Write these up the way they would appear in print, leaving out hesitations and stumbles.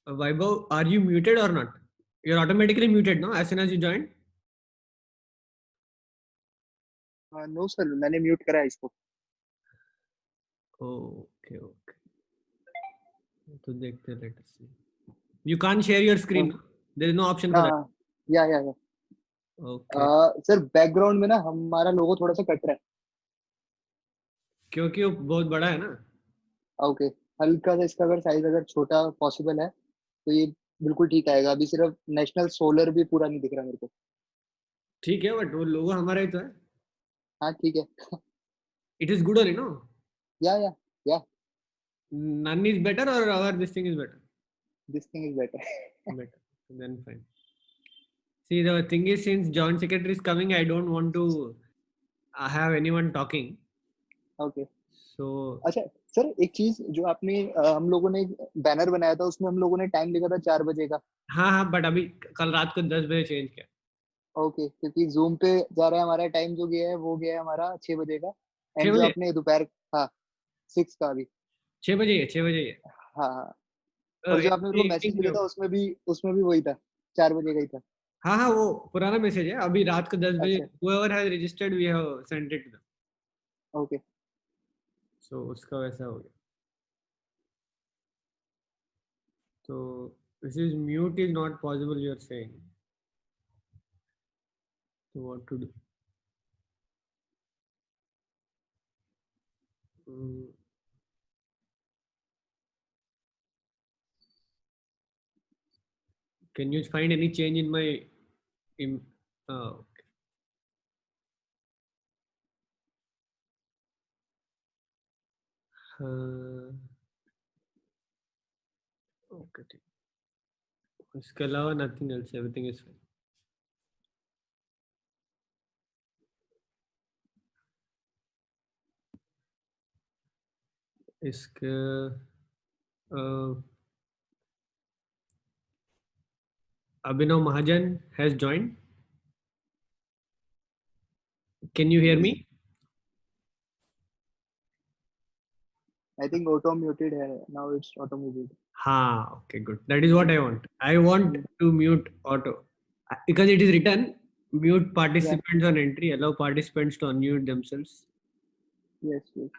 Vaibhav, are you muted or not? You're automatically muted, no? As soon as you joined. No sir, मैंने mute करा है इसको. Okay, okay. तो देखते हैं, let us see. You can't share your screen, no? There is no option for that. हाँ, या Okay. Sir background में ना हमारा लोगो थोड़ा सा कट रहा है. क्योंकि वो बहुत बड़ा है ना. ओके, हल्का सा इसका अगर साइज अगर छोटा पॉसिबल है तो ये बिल्कुल ठीक आएगा. अभी सिर्फ नेशनल सोलर भी पूरा नहीं दिख रहा मेरे को. ठीक है, बट वो लोगो हमारा ही तो है. हाँ ठीक है. It is good only, no? या None is better or our this thing is better? This thing is better. Better. Then fine. See, the thing is, since joint secretary is coming, I don't want to have anyone talking. Okay. So, अच्छा sir, एक चीज जो आपने हम लोगों ने banner बनाया था उसमें हम लोगों ने टाइम लिखा था 4 बजे का. हाँ हाँ, बट अभी कल रात को 10 बजे चेंज किया. ओके, क्योंकि जूम पे जा रहा है हमारा टाइम, जो गया है वो गया है हमारा 6 बजे का. 6 एंड जो बजे. आपने दोपहर, हाँ 6 का अभी. 6 बजे है, 6 बजे है. हाँ हाँ. और जो आपने मेरे को मैसेज इवनिंग भेजा में. था उसमें भी वही था, 4 बजे का ही था. हाँ हाँ, वो पुराना मैसेज है. अभी रात को 10 बजे अच्छा. whoever has registered we have sent it to them. Okay. So उसका वैसा हो गया. So this is mute is not possible, you are saying. So what to do? Mm, can you find any change in my in okay. Okay, ठीक. इसके अलावा nothing else, everything is fine. इसके Abhinav Mahajan has joined. Can you hear me? I think auto muted है. Now it's auto muted. Ha, okay, good. That is what I want. I want to mute auto because it is written mute या. participants on entry, allow participants to unmute themselves. Yes yes.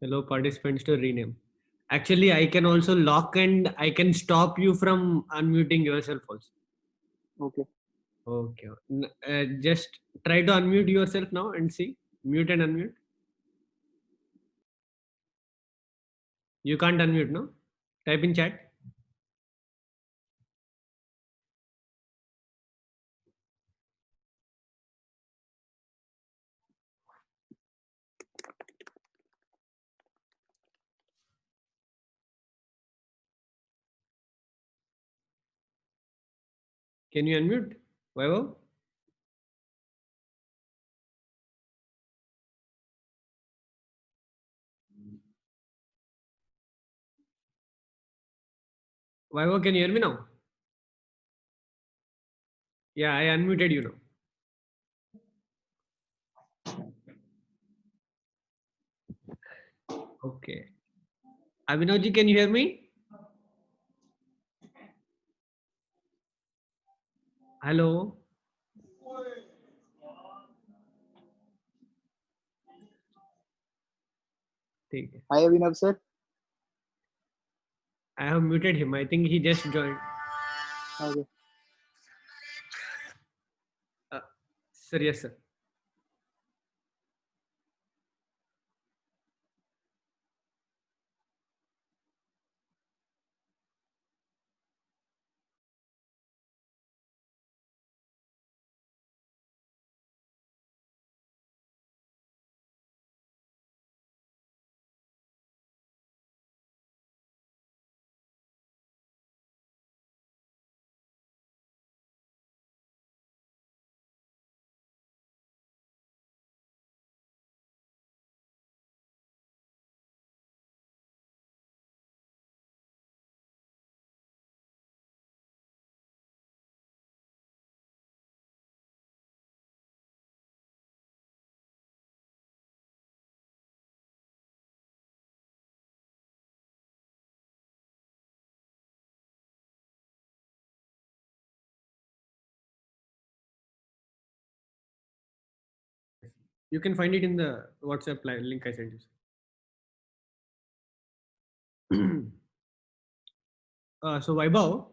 Allow participants to rename. Actually, I can also lock and I can stop you from unmuting yourself also. Okay. Okay. Just try to unmute yourself now and see. Mute and unmute. You can't unmute, no? Type in chat. Can you unmute? Vaibhav? Vaibhav, can you hear me now? Yeah, I unmuted you now. Okay. Abhinavji, can you hear me? Hello. ठीक है. Hi Abhinav sir. I have muted him. I think he just joined. Okay. Sir, yes, sir. You can find it in the WhatsApp link I sent you. So Vaibhav,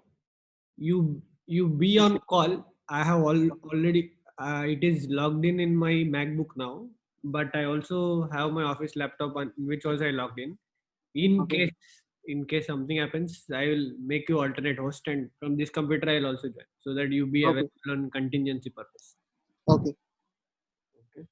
you be Yes, on call. I have already it is logged in my MacBook now, but I also have my office laptop on which also I logged in. In okay, case in case something happens, I will make you alternate host, and from this computer I'll also join so that you be okay, available on contingency purpose. okay. Okay.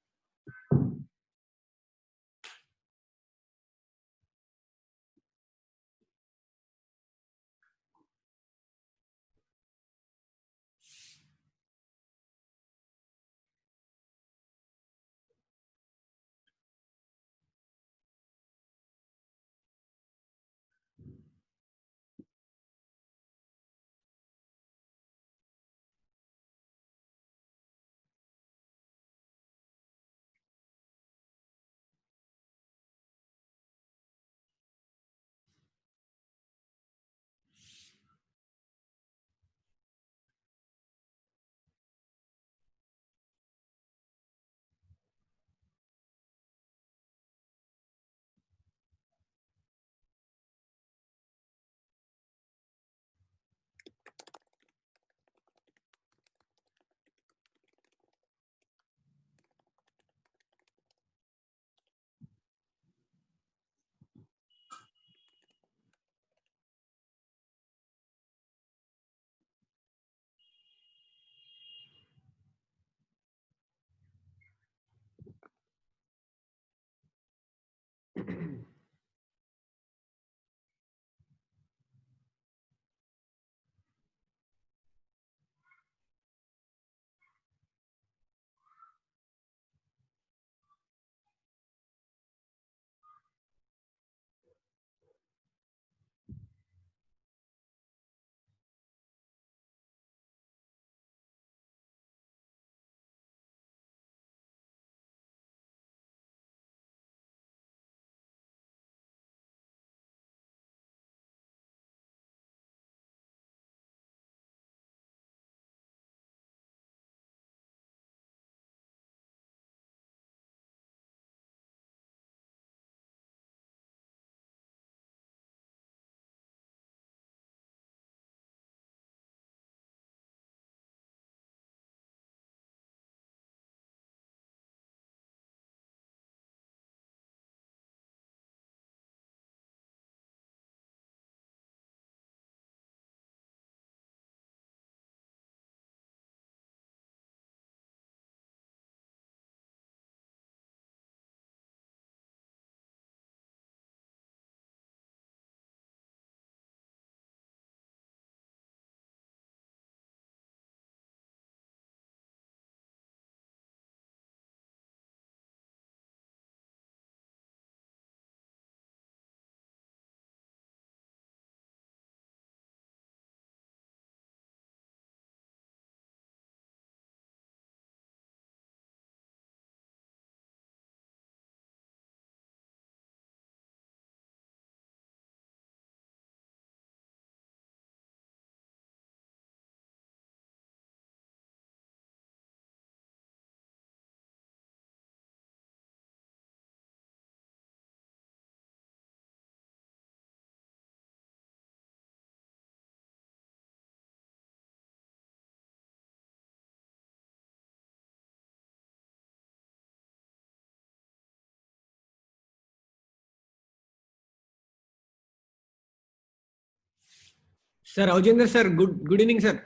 Sir Raujender sir, good evening sir.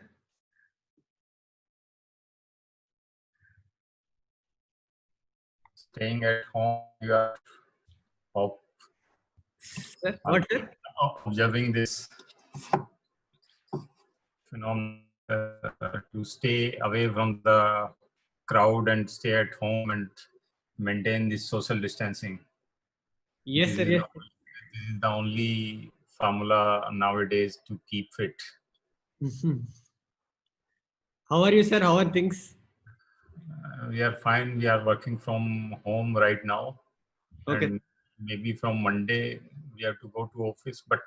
Staying at home, you are ob- Sir, what sir? observing this phenomenon to stay away from the crowd and stay at home and maintain this social distancing. Yes This sir, is yes. this is the only formula nowadays to keep fit. Sir. How are you sir? How are things? We are fine. We are working from home right now, Okay. and maybe from Monday we have to go to office. But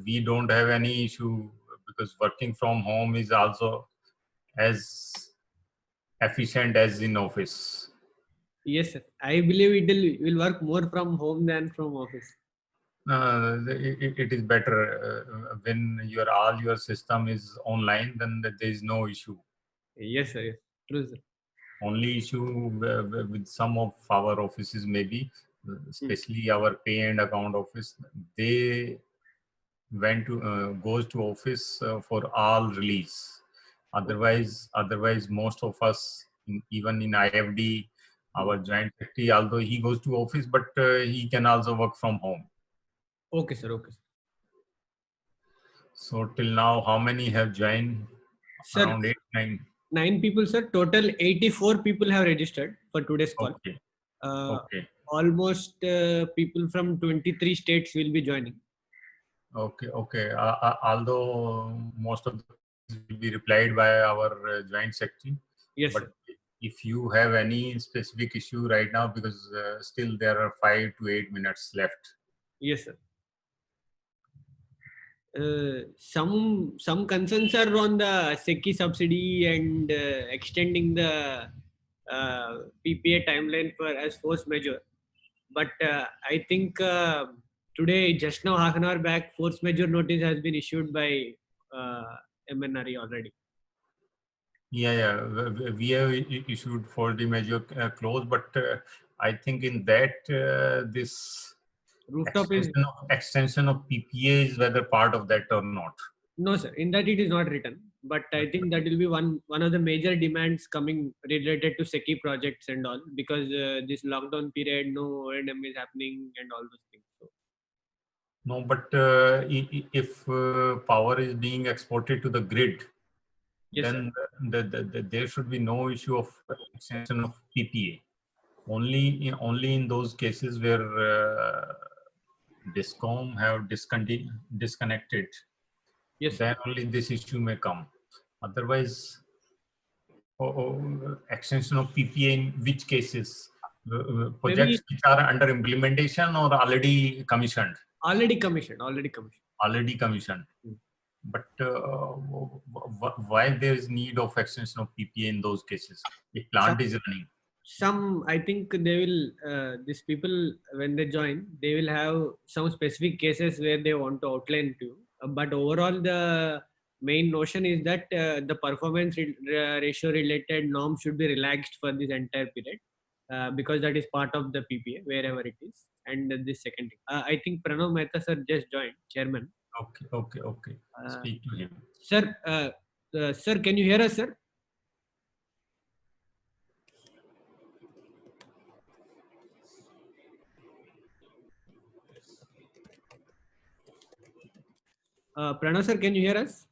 we don't have any issue because working from home is also as efficient as in office. Yes, sir. I believe it will work more from home than from office. It is better when your all your system is online, then there is no issue. Yes, sir. Yes. True, sir. Only issue with some of our offices maybe, especially our pay and account office, they went to goes to office for all release. Otherwise most of us even in IFD, our joint secretary, although he goes to office, but he can also work from home. Okay, sir. Okay, sir. So till now, how many have joined? Sir, Around 8, 9. 9 people, sir. Total 84 people have registered for today's call. Okay. Uh, Okay. Almost people from 23 states will be joining. Okay. Okay. Although most of the queries will be replied by our joint secretary, Yes, but sir. if you have any specific issue right now, because still there are 5 to 8 minutes left. Yes, sir. Some concerns are on the SECI subsidy and extending the PPA timeline for as force majeure. But I think today, just now, half an hour back, force majeure notice has been issued by MNRE already. Yeah, yeah. We have issued for the major clause, but I think in that this Rooftop is extension of PPA is whether part of that or not. no, sir. In that it is not written, but I think that will be one of the major demands coming related to SECI projects and all, because this lockdown period, no O&M is happening and all those things. So, No, but if power is being exported to the grid, yes, sir. then there should be no issue of extension of PPA. Only in those cases where Discom have disconnected, Yes, sir. then only this issue may come. Otherwise, extension of PPA in which cases? Maybe Projects which are under implementation or already commissioned? already commissioned. Already commissioned. Already commissioned. Hmm. But why there is need of extension of PPA in those cases? If Some plant is running. I think they will these people when they join they will have some specific cases where they want to outline to you. But overall the main notion is that the performance ratio related norm should be relaxed for this entire period, because that is part of the PPA wherever it is. And this second thing, I think Pranav Mehta sir just joined, chairman. Okay, okay, okay. uh, Speak to him. Sir, sir, can you hear us, sir? Pranav sir, can you hear us?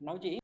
Now जी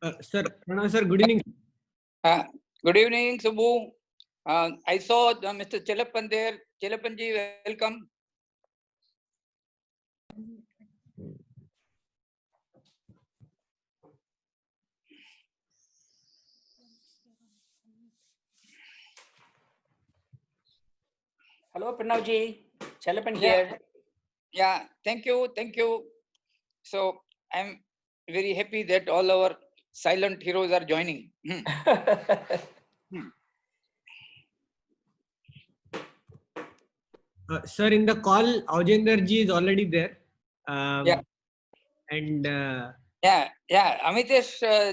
Sir, Pranav sir, good evening. Good evening, Subbu. I saw Mr. Chelapan there. Chelapanji, welcome. Hello, Pranavji. Chelapan Yeah. here. Yeah, thank you, thank you. So I'm very happy that all our silent heroes are joining. Sir, in the call, Aujender ji is already there. Yeah. And Yeah. Amitesh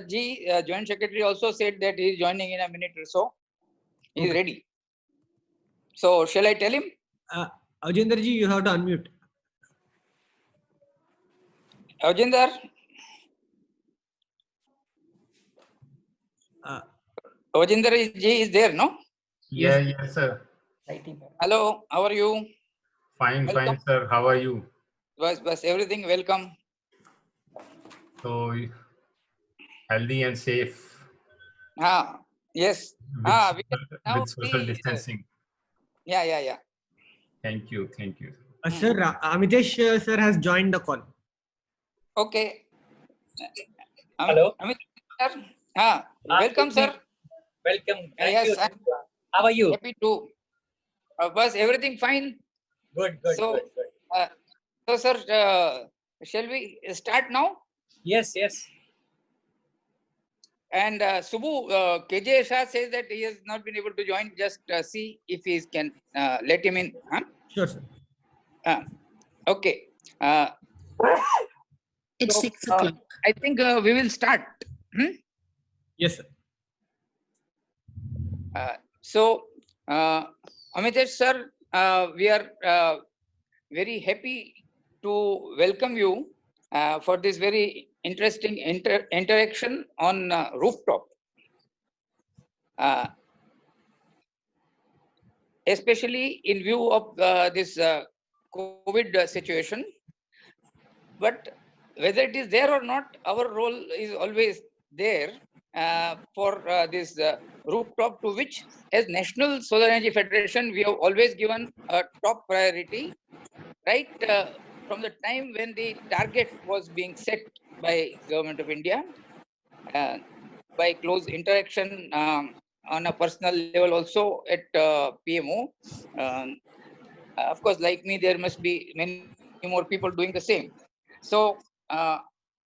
ji, Joint Secretary, also said that he is joining in a minute or so. He is ready. So shall I tell him? Aujender ji, you have to unmute. Aujender? Aujender ji is there, no? Yeah, yes, sir. Hello, how are you? Fine, Welcome. fine, sir. How are you? Bas, everything welcome. So healthy and safe Yes. with social distancing. Yeah. Thank you, thank you. Sir, Amitesh sir has joined the call. Okay. Hello. Sir. Welcome, sir. Welcome. Thank Yes, you. Thank you. How are you? Happy to. Bas, everything fine? Good. So, sir, shall we start now? Yes. And Subbu, KJ Shah says that he has not been able to join. Just see if he can let him in. Sure, sir. Okay. It's So, 6 o'clock. I think we will start. Yes, sir. So, Amitesh sir, we are very happy to welcome you for this very interesting interaction on rooftop. Especially in view of this COVID situation. But whether it is there or not, our role is always there for this rooftop, to which, as National Solar Energy Federation, we have always given a top priority, right from the time when the target was being set by Government of India, by close interaction on a personal level also at PMO. Of course, like me, there must be many more people doing the same. So I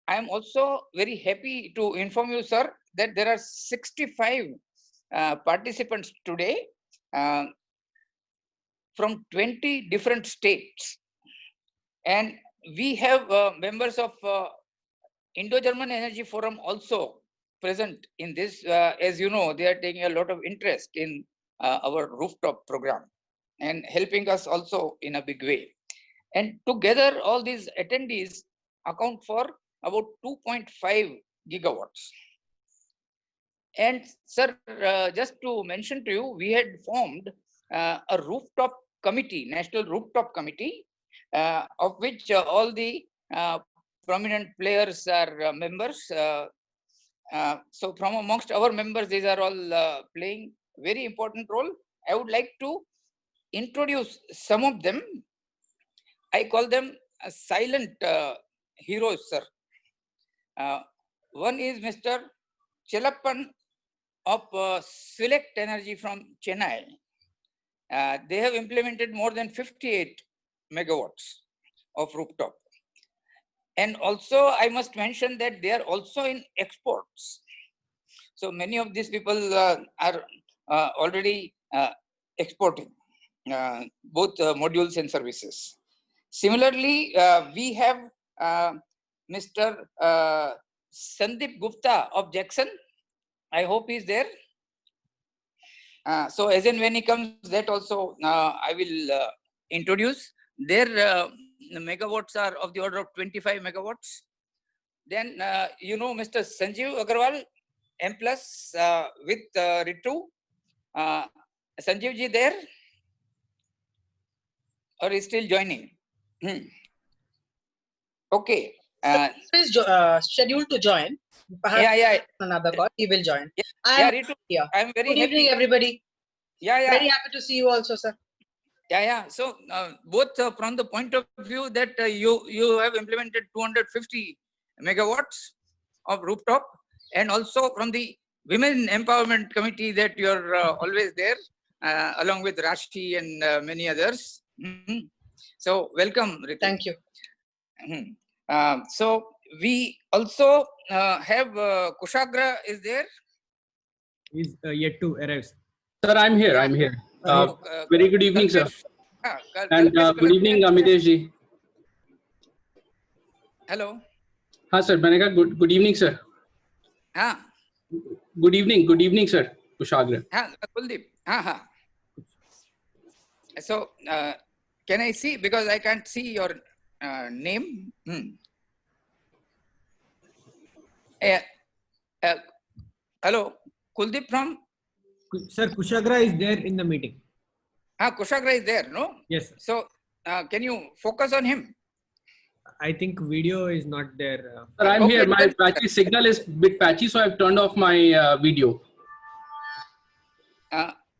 am also very happy to inform you, sir, that there are 65 participants today from 20 different states. And we have members of Indo-German Energy Forum also present in this. As you know, they are taking a lot of interest in our rooftop program and helping us also in a big way. And together, all these attendees account for about 2.5 gigawatts. And sir, just to mention to you, we had formed a rooftop committee, National Rooftop Committee, of which all the prominent players are members. So from amongst our members, these are all playing very important role. I would like to introduce some of them. I call them silent heroes, sir. One is Mr. Chelapan of Select Energy from Chennai. They have implemented more than 58 megawatts of rooftop. And also, I must mention that they are also in exports. So many of these people are already exporting both modules and services. Similarly, we have Mr. Sandeep Gupta of Jackson. I hope he's there. So as and when he comes, that also I will introduce. Their megawatts are of the order of 25 megawatts. Then you know Mr. Sanjeev Agarwal, M plus with Ritu. Sanjeev ji there? Or is still joining? Okay. Uh, Is scheduled to join. Perhaps yeah. another call. He will join. Yeah, I yeah, am Ritu, here. I'm very Good happy. evening, everybody. Yeah. Very happy to see you also, sir. Yeah. So both from the point of view that you have implemented 250 megawatts of rooftop, and also from the Women Empowerment Committee that you're always there, along with Rashi and many others. So welcome, Ritu. Thank you. So we also have Kushagra is there. He's yet to arrive. Sir, I'm here. I'm here. Very good evening, sir. And good evening, Amitesh ji. Hello. हाँ sir, मैंने कहा good evening, sir. हाँ. Good evening, sir. Kushagra. हाँ, Kuldeep. हाँ. So can I see, because I can't see your name? Hello, Kuldeep from? Sir, Kushagra is there in the meeting. Kushagra is there, no? Yes, sir. So can you focus on him? I think video is not there. Sir, I'm here. My patchy signal is a bit patchy, so I've turned off my video.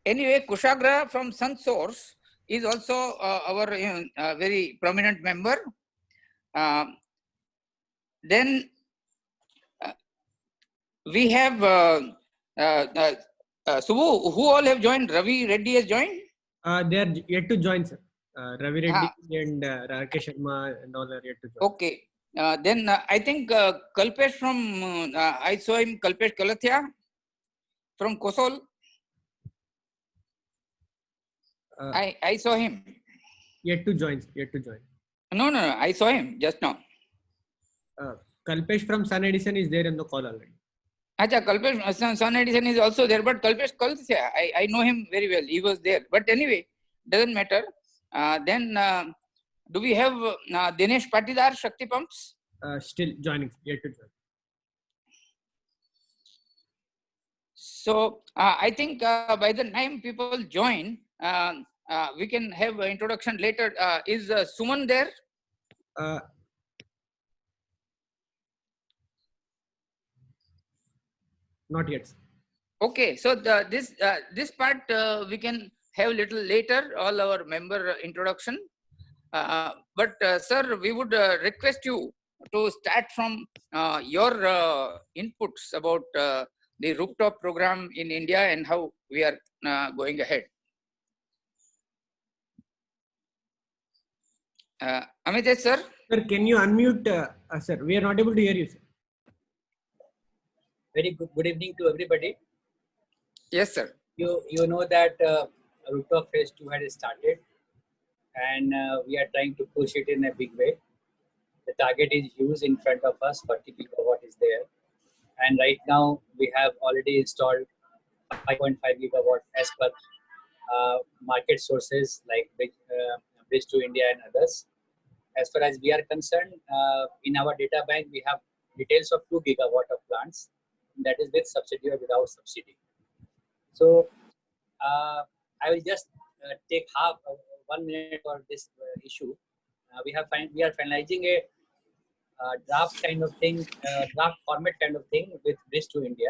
Anyway, Kushagra from Sun Source is also our very prominent member. Then we have Subbu, who all have joined? Ravi Reddy has joined? They are yet to join, sir. Ravi Reddy and Rakesh Sharma and all are yet to join. Okay. Then I think Kalpesh from, I saw him, Kalpesh Kalathia from Kosol. I saw him. Yet to join, yet to join. No, I saw him just now. Kalpesh from Sun Edison is there in the call already. Acha, Kalpesh Sun Edison is also there, but Kalpesh Kalathia, I know him very well. He was there. But anyway, doesn't matter. Then do we have Dinesh Patidar, Shakti Pumps? Still joining, yet to join. So I think by the time people join, we can have an introduction later. Is Suman there? Not yet, sir. Okay, so this part we can have little later, all our member introduction. But sir, we would request you to start from your inputs about the rooftop program in India and how we are going ahead. Amitesh sir? Sir, can you unmute, sir? We are not able to hear you, sir. Very good evening to everybody. Yes, sir. You know that rooftop phase 2 had started, and we are trying to push it in a big way. The target is huge in front of us, 40 gigawatt is there. And right now we have already installed 5.5 gigawatt as per market sources like Bridge to India and others. As far as we are concerned, in our data bank, we have details of 2 gigawatt of plants, that is with subsidy or without subsidy. So I will just take 1 minute for this issue. We are finalizing a draft kind of thing, draft format kind of thing with Bridge to India.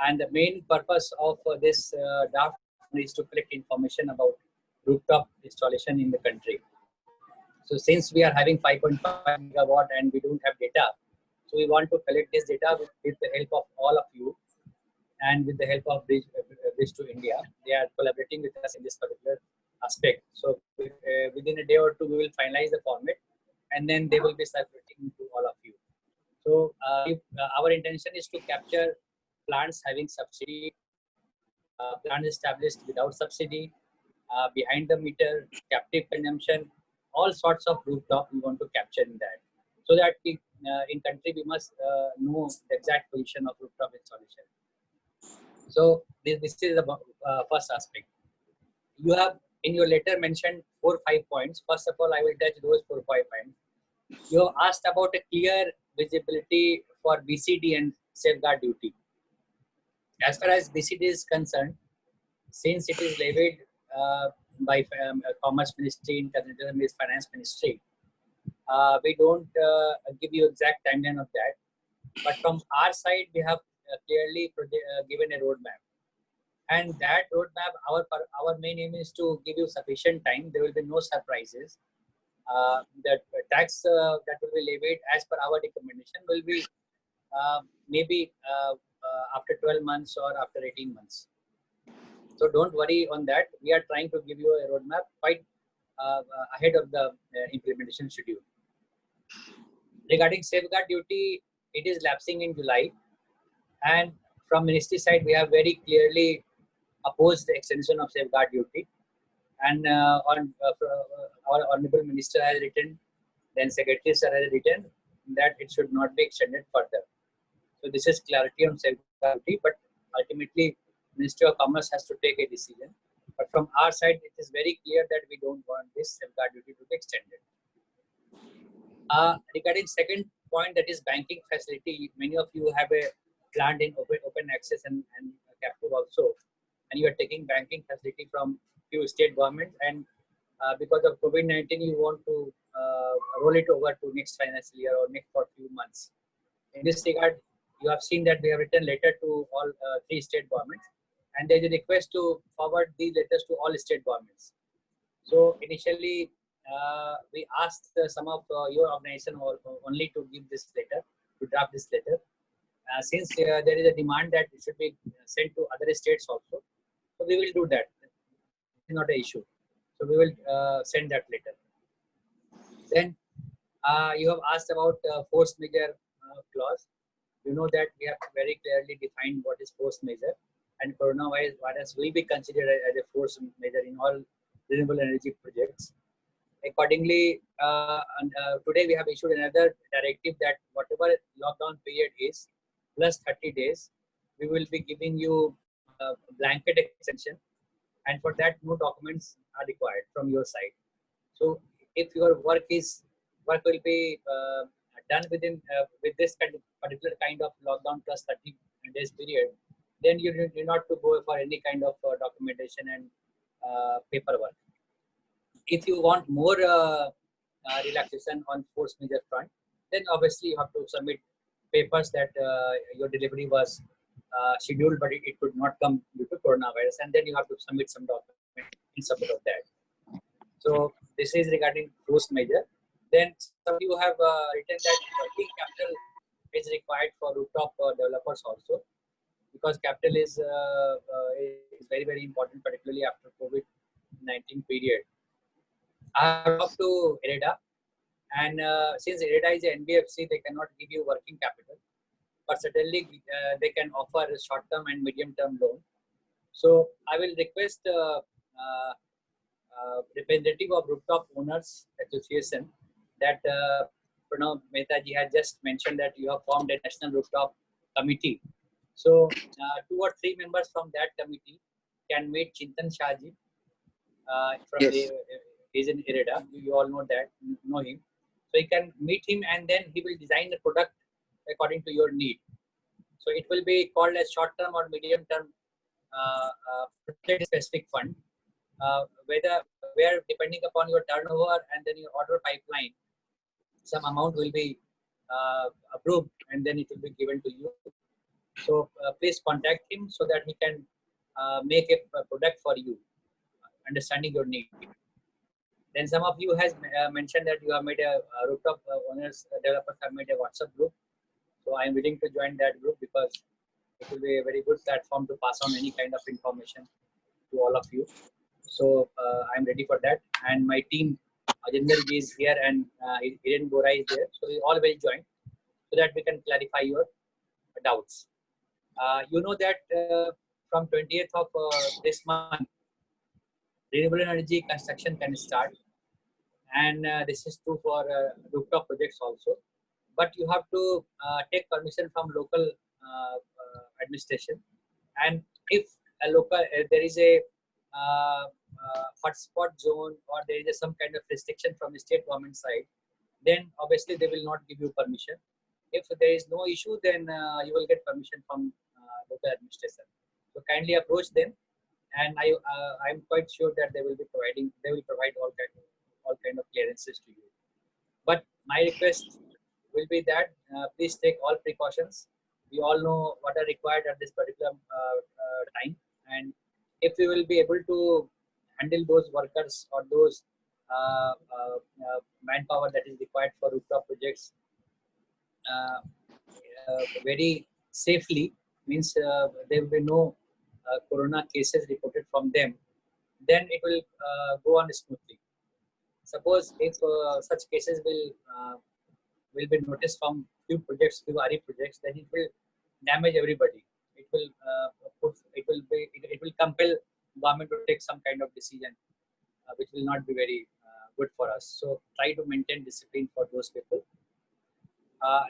And the main purpose of this draft is to collect information about rooftop installation in the country. So since we are having 5.5 gigawatt and we don't have data, so we want to collect this data with the help of all of you and with the help of Bridge to India. They are collaborating with us in this particular aspect. So within a day or two, we will finalize the format and then they will be circulating to all of you. So our intention is to capture plants having subsidy, plants established without subsidy, behind the meter, captive consumption, all sorts of rooftop we want to capture in that. So that we, in country we must know the exact position of rooftop installation. So this is the first aspect. You have in your letter mentioned 4 or 5 points. First of all, I will touch those 4 or 5 points. You have asked about a clear visibility for BCD and safeguard duty. As far as BCD is concerned, since it is levied by Commerce Ministry in conjunction with Finance Ministry, We don't give you exact timeline of that. But from our side, we have clearly given a roadmap. And that roadmap, our main aim is to give you sufficient time. There will be no surprises. The tax that will be levied as per our recommendation will be maybe after 12 months or after 18 months. So don't worry on that. We are trying to give you a roadmap quite ahead of the implementation schedule. Regarding safeguard duty, it is lapsing in July. And from ministry side, we have very clearly opposed the extension of safeguard duty. And our honorable minister has written, then secretary sir has written that it should not be extended further. So this is clarity on safeguard duty, but ultimately Ministry of Commerce has to take a decision. But from our side, it is very clear that we don't want this safeguard duty to be extended. Regarding second point, that is banking facility, many of you have a plant in open access and captive also, and you are taking banking facility from few state governments, and because of COVID-19, you want to roll it over to next financial year or next for few months. In this regard, you have seen that we have written letter to all 3 state governments, and there is a request to forward these letters to all state governments. So initially, we asked some of your organization only to give this letter, to draft this letter. Since there is a demand that it should be sent to other states also, so we will do that. It's not an issue. So we will send that letter. Then you have asked about force majeure clause. You know that we have very clearly defined what is force majeure, and coronavirus will be considered as a force majeure in all renewable energy projects. Accordingly, today we have issued another directive that whatever lockdown period is, plus 30 days, we will be giving you a blanket extension, and for that no documents are required from your side. So if your work will be done within with this particular kind of lockdown plus 30 days period, then you do not to go for any kind of documentation and paperwork. If you want more relaxation on force majeure front, then obviously you have to submit papers that your delivery was scheduled, but it could not come due to coronavirus, and then you have to submit some document in support of that. So this is regarding force majeure. Then some of you have written that working capital is required for rooftop developers also, because capital is very, very important, particularly after COVID-19 period. I have talked to IREDA, and since IREDA is an NBFC, they cannot give you working capital, but certainly they can offer a short-term and medium-term loan. So I will request representative of Rooftop Owners Association that Pranav Mehtaji has just mentioned that you have formed a national rooftop committee. So 2 or 3 members from that committee can meet Chintan Shahji from Yes. he's in IREDA. You all know him. So you can meet him, and then he will design the product according to your need. So it will be called as short-term or medium-term project-specific fund, where depending upon your turnover and then your order pipeline, some amount will be approved and then it will be given to you. So please contact him so that he can make a product for you, understanding your need. Then some of you has mentioned that you have made a rooftop owners, developers have made a WhatsApp group. So I am willing to join that group because it will be a very good platform to pass on any kind of information to all of you. So I am ready for that. And my team, Ajinder ji is here and Hiren Bora is there. So we all will join so that we can clarify your doubts. You know that from 20th of this month, renewable energy construction can start, and this is true for rooftop projects also. But you have to take permission from local administration, and if a local there is a hotspot zone or there is some kind of restriction from the state government side, then obviously they will not give you permission. If there is no issue, then you will get permission from local administration. So kindly approach them, and I'm quite sure that they will provide all kind of clearances to you. But my request will be that please take all precautions. We all know what are required at this particular time, and if we will be able to handle those workers or those manpower that is required for rooftop projects very safely, means there will be no corona cases reported from them, then it will go on smoothly. Suppose if such cases will be noticed from few projects, few RE projects, then it will damage everybody. It will it will compel government to take some kind of decision, which will not be very good for us. So try to maintain discipline for those people.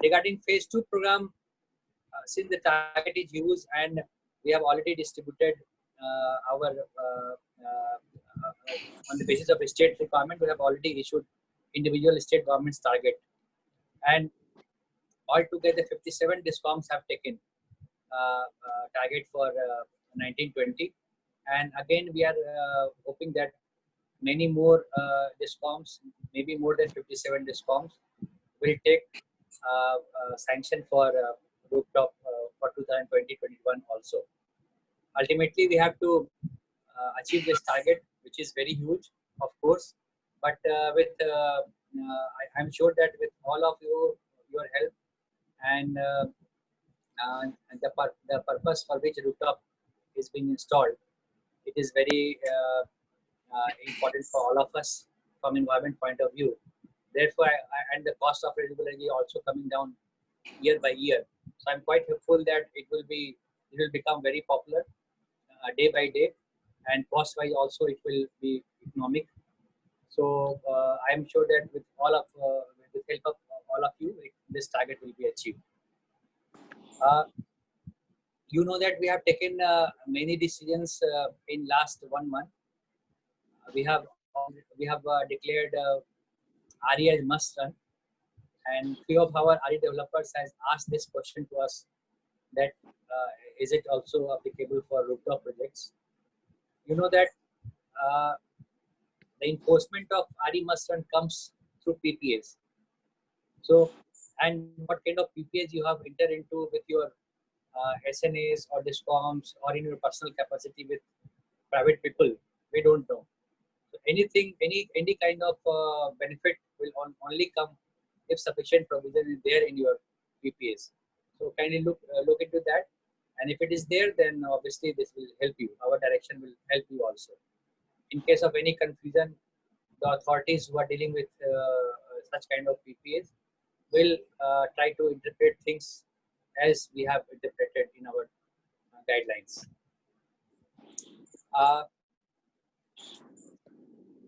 Regarding phase 2 program, since the target is huge and we have already distributed our on the basis of state requirement, we have already issued individual state government's target, and altogether 57 discoms have taken target for 1920, and again we are hoping that many more discoms, maybe more than 57 discoms, will take sanction for rooftop for 2020-21 also. Ultimately, we have to achieve this target, which is very huge, of course. But I'm sure that with all of your help and the purpose for which rooftop is being installed, it is very important for all of us from environment point of view. Therefore, and the cost of renewable energy also coming down year by year. So I'm quite hopeful that it will become very popular day by day, and cost-wise also it will be economic. So I'm sure that with all of with help of all of you, this target will be achieved. You know that we have taken many decisions in last 1 month. We have declared RE as must run, and few of our RE developers has asked this question to us, that is it also applicable for rooftop projects? You know that the enforcement of RE must run comes through PPAs. So, and what kind of PPAs you have entered into with your SNAs or DISCOMs or in your personal capacity with private people, we don't know. So anything, any kind of benefit will only come if sufficient provision is there in your PPAs. So kindly look into that, and if it is there, then obviously this will help you. Our direction will help you also. In case of any confusion, the authorities who are dealing with such kind of PPAs will try to interpret things as we have interpreted in our guidelines.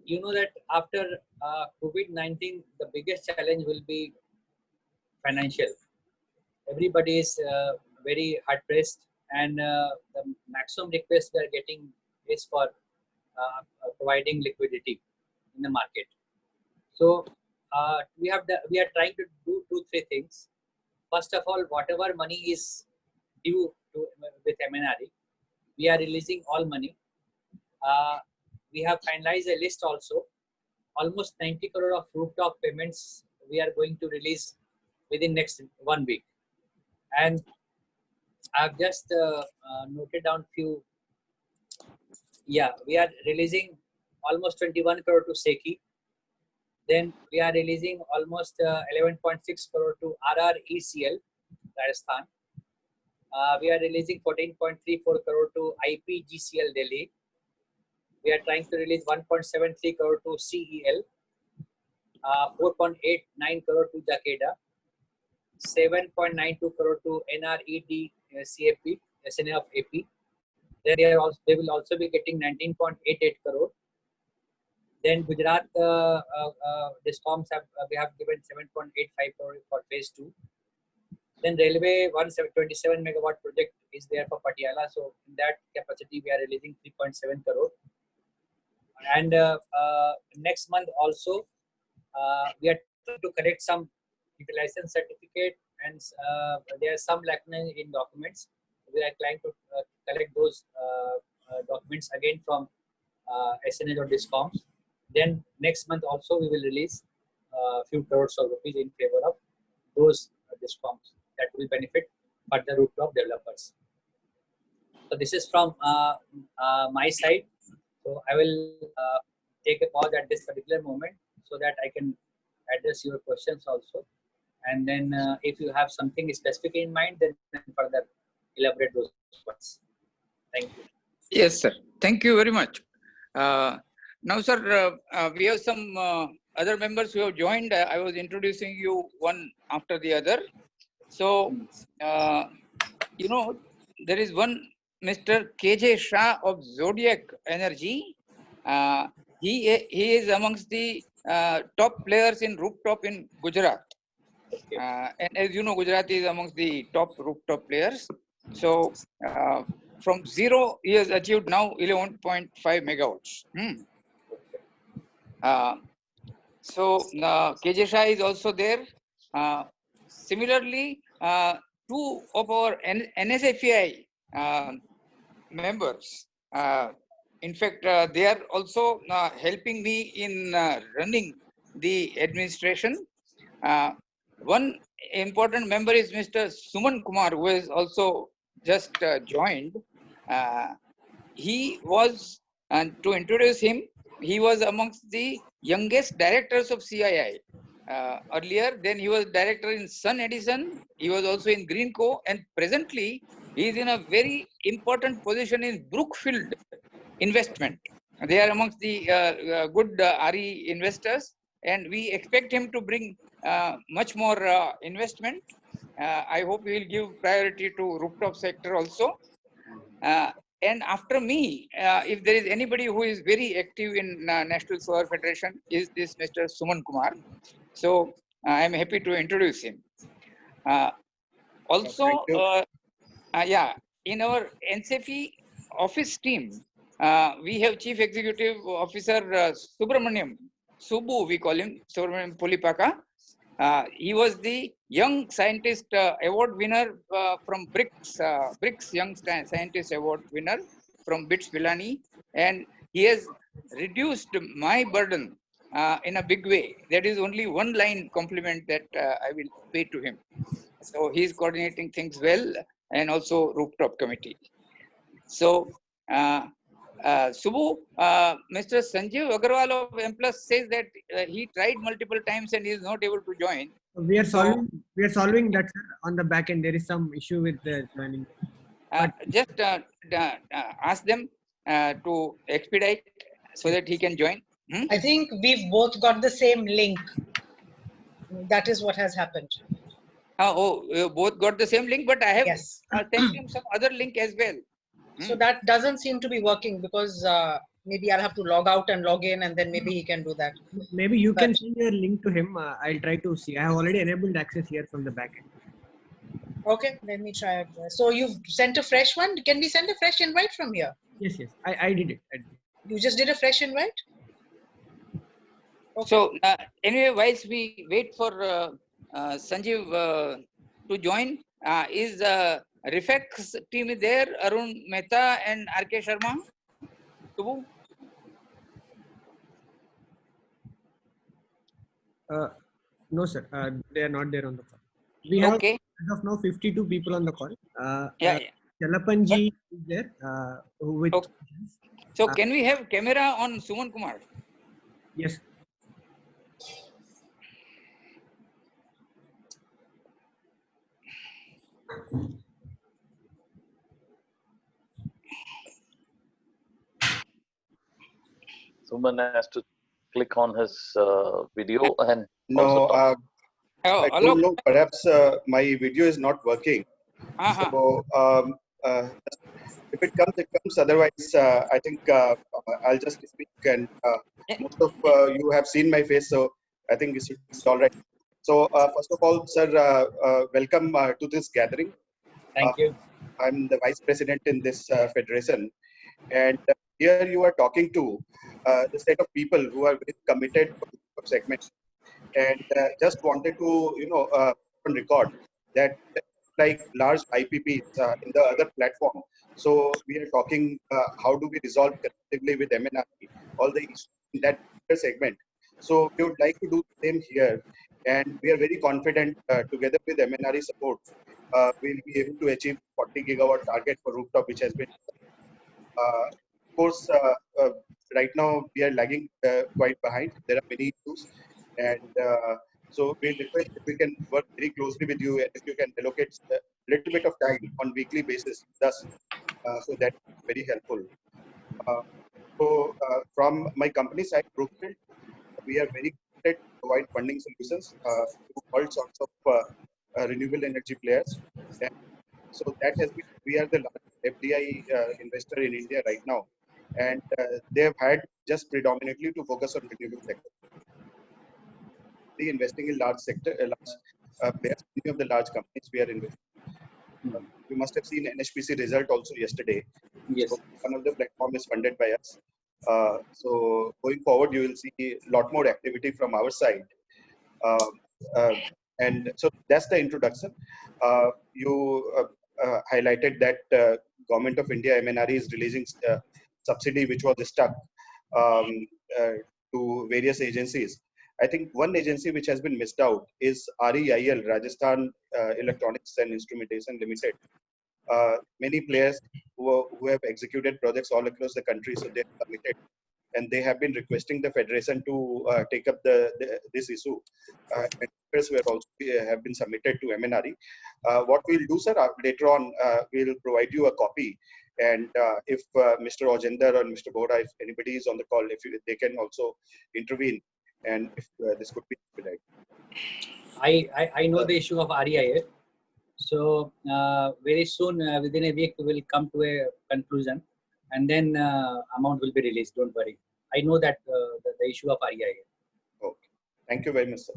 You know that after COVID-19, the biggest challenge will be financial. Everybody is very hard pressed, and the maximum request we are getting is for providing liquidity in the market. So we are trying to do 2-3 things. First of all, whatever money is due to with MNRE, we are releasing all money. We have finalized a list also. Almost 90 crore of rooftop payments we are going to release within next 1 week. And I've just noted down few. Yeah, we are releasing almost 21 crore to SECI. Then we are releasing almost 11.6 crore to RRECL, Rajasthan. We are releasing 14.34 crore to IPGCL, Delhi. We are trying to release 1.73 crore to CEL, 4.89 crore to Jakeda, 7.92 crore to NRED CAP, SNA of AP. Then they will also be getting 19.88 crore. Then Gujarat DISCOMs we have given 7.85 crore for phase 2. Then railway 127 megawatt project is there for Patiala. So in that capacity we are releasing 3.7 crore. And next month also we are trying to collect some utilization certificate, and there are some lacunae in documents. We are trying to collect those documents again from SNA or DISCOMs. Then next month also we will release few crores of rupees in favor of those discoms that will benefit further rooftop developers. So this is from my side. So I will take a pause at this particular moment so that I can address your questions also. And then if you have something specific in mind, then further elaborate those points. Thank you. Yes, sir. Thank you very much. Now, sir, we have some other members who have joined. I was introducing you one after the other. So, you know, there is one Mr. KJ Shah of Zodiac Energy. He is amongst the top players in rooftop in Gujarat. Okay. And as you know, Gujarat is amongst the top rooftop players. So, from zero, he has achieved now 11.5 megawatts. So, KJ Shah is also there. Similarly, two of our NSEFI members, in fact, they are also helping me in running the administration. One important member is Mr. Suman Kumar, who has also just joined. He was, and to introduce him, he was amongst the youngest directors of CII. Earlier, then he was director in Sun Edison. He was also in Greenco, and presently he is in a very important position in Brookfield Investment. They are amongst the good RE investors, and we expect him to bring much more investment. I hope he will give priority to rooftop sector also. And after me, if there is anybody who is very active in National Solar Federation, is this Mr. Suman Kumar. So I am happy to introduce him. Also, yeah, in our NSEFI office team, we have Chief Executive Officer Subramaniam, Subu, we call him, Subramaniam Pulipaka. He was the Young Scientist Award winner from BRICS Young Scientist Award winner from BITS Pilani, and he has reduced my burden in a big way. That is only one line compliment that I will pay to him. So he is coordinating things well, and also rooftop committee. So Subbu, Mr. Sanjeev Agarwal of M Plus says that he tried multiple times and he is not able to join. We are solving that, sir. On the back end, there is some issue with the joining. Just ask them to expedite so that he can join. I think we've both got the same link. That is what has happened. You both got the same link, but I have sent him some other link as well. So that doesn't seem to be working because maybe I'll have to log out and log in, and then maybe he can do that. Maybe you can send your link to him. I'll try to see. I have already enabled access here from the backend. Okay, let me try it. So you've sent a fresh one. Can we send a fresh invite from here? Yes. I did it. You just did a fresh invite? Okay. So anyway, whilst we wait for Sanjeev to join, is Reflex team is there? Arun Mehta and RK Sharma? Subbu? No, sir. They are not there on the call. We have, as of now, 52 people on the call. Chalapanji is there. So can we have camera on Suman Kumar? Yes. Suman has to click on his video and no, I don't know. Perhaps my video is not working. So if it comes, it comes. Otherwise, I think I'll just speak. And most of you have seen my face, so I think it's all right. So first of all, sir, welcome to this gathering. Thank you. I'm the vice president in this federation, and here you are talking to the set of people who are very committed to segments, and just wanted to on record that like large IPPs in the other platform. So we are talking how do we resolve collectively with MNRE all the issues in that segment. So we would like to do the same here, and we are very confident together with MNRE support, we'll be able to achieve 40 gigawatt target for rooftop, which has been. Of course, right now we are lagging quite behind. There are many issues, and so we request if we can work very closely with you, and if you can allocate a little bit of time on weekly basis, thus, so that's very helpful. From my company side, Brookfield, we are very committed to provide funding solutions to all sorts of renewable energy players. And so that has been, we are the largest FDI investor in India right now. And they have had just predominantly to focus on renewable sector. We investing in large sector, large players, many of the large companies we are investing. You must have seen NHPC result also yesterday. Yes. So one of the platform is funded by us. So going forward, you will see a lot more activity from our side. And so that's the introduction. You highlighted that Government of India, MNRE, is releasing subsidy which was stuck to various agencies. I think one agency which has been missed out is REIL, Rajasthan Electronics and Instrumentation Limited. Many players who have executed projects all across the country, so they are committed, and they have been requesting the federation to take up this issue. And requests were also have been submitted to MNRE. What we'll do, sir, later on, we'll provide you a copy. And if Mr. Ojender or Mr. Bohra, if anybody is on the call, if they can also intervene, and if this could be expedited. I know the issue of REIA. So very soon, within a week, we will come to a conclusion, and then amount will be released. Don't worry. I know that the issue of REIA. Okay. Thank you very much, sir.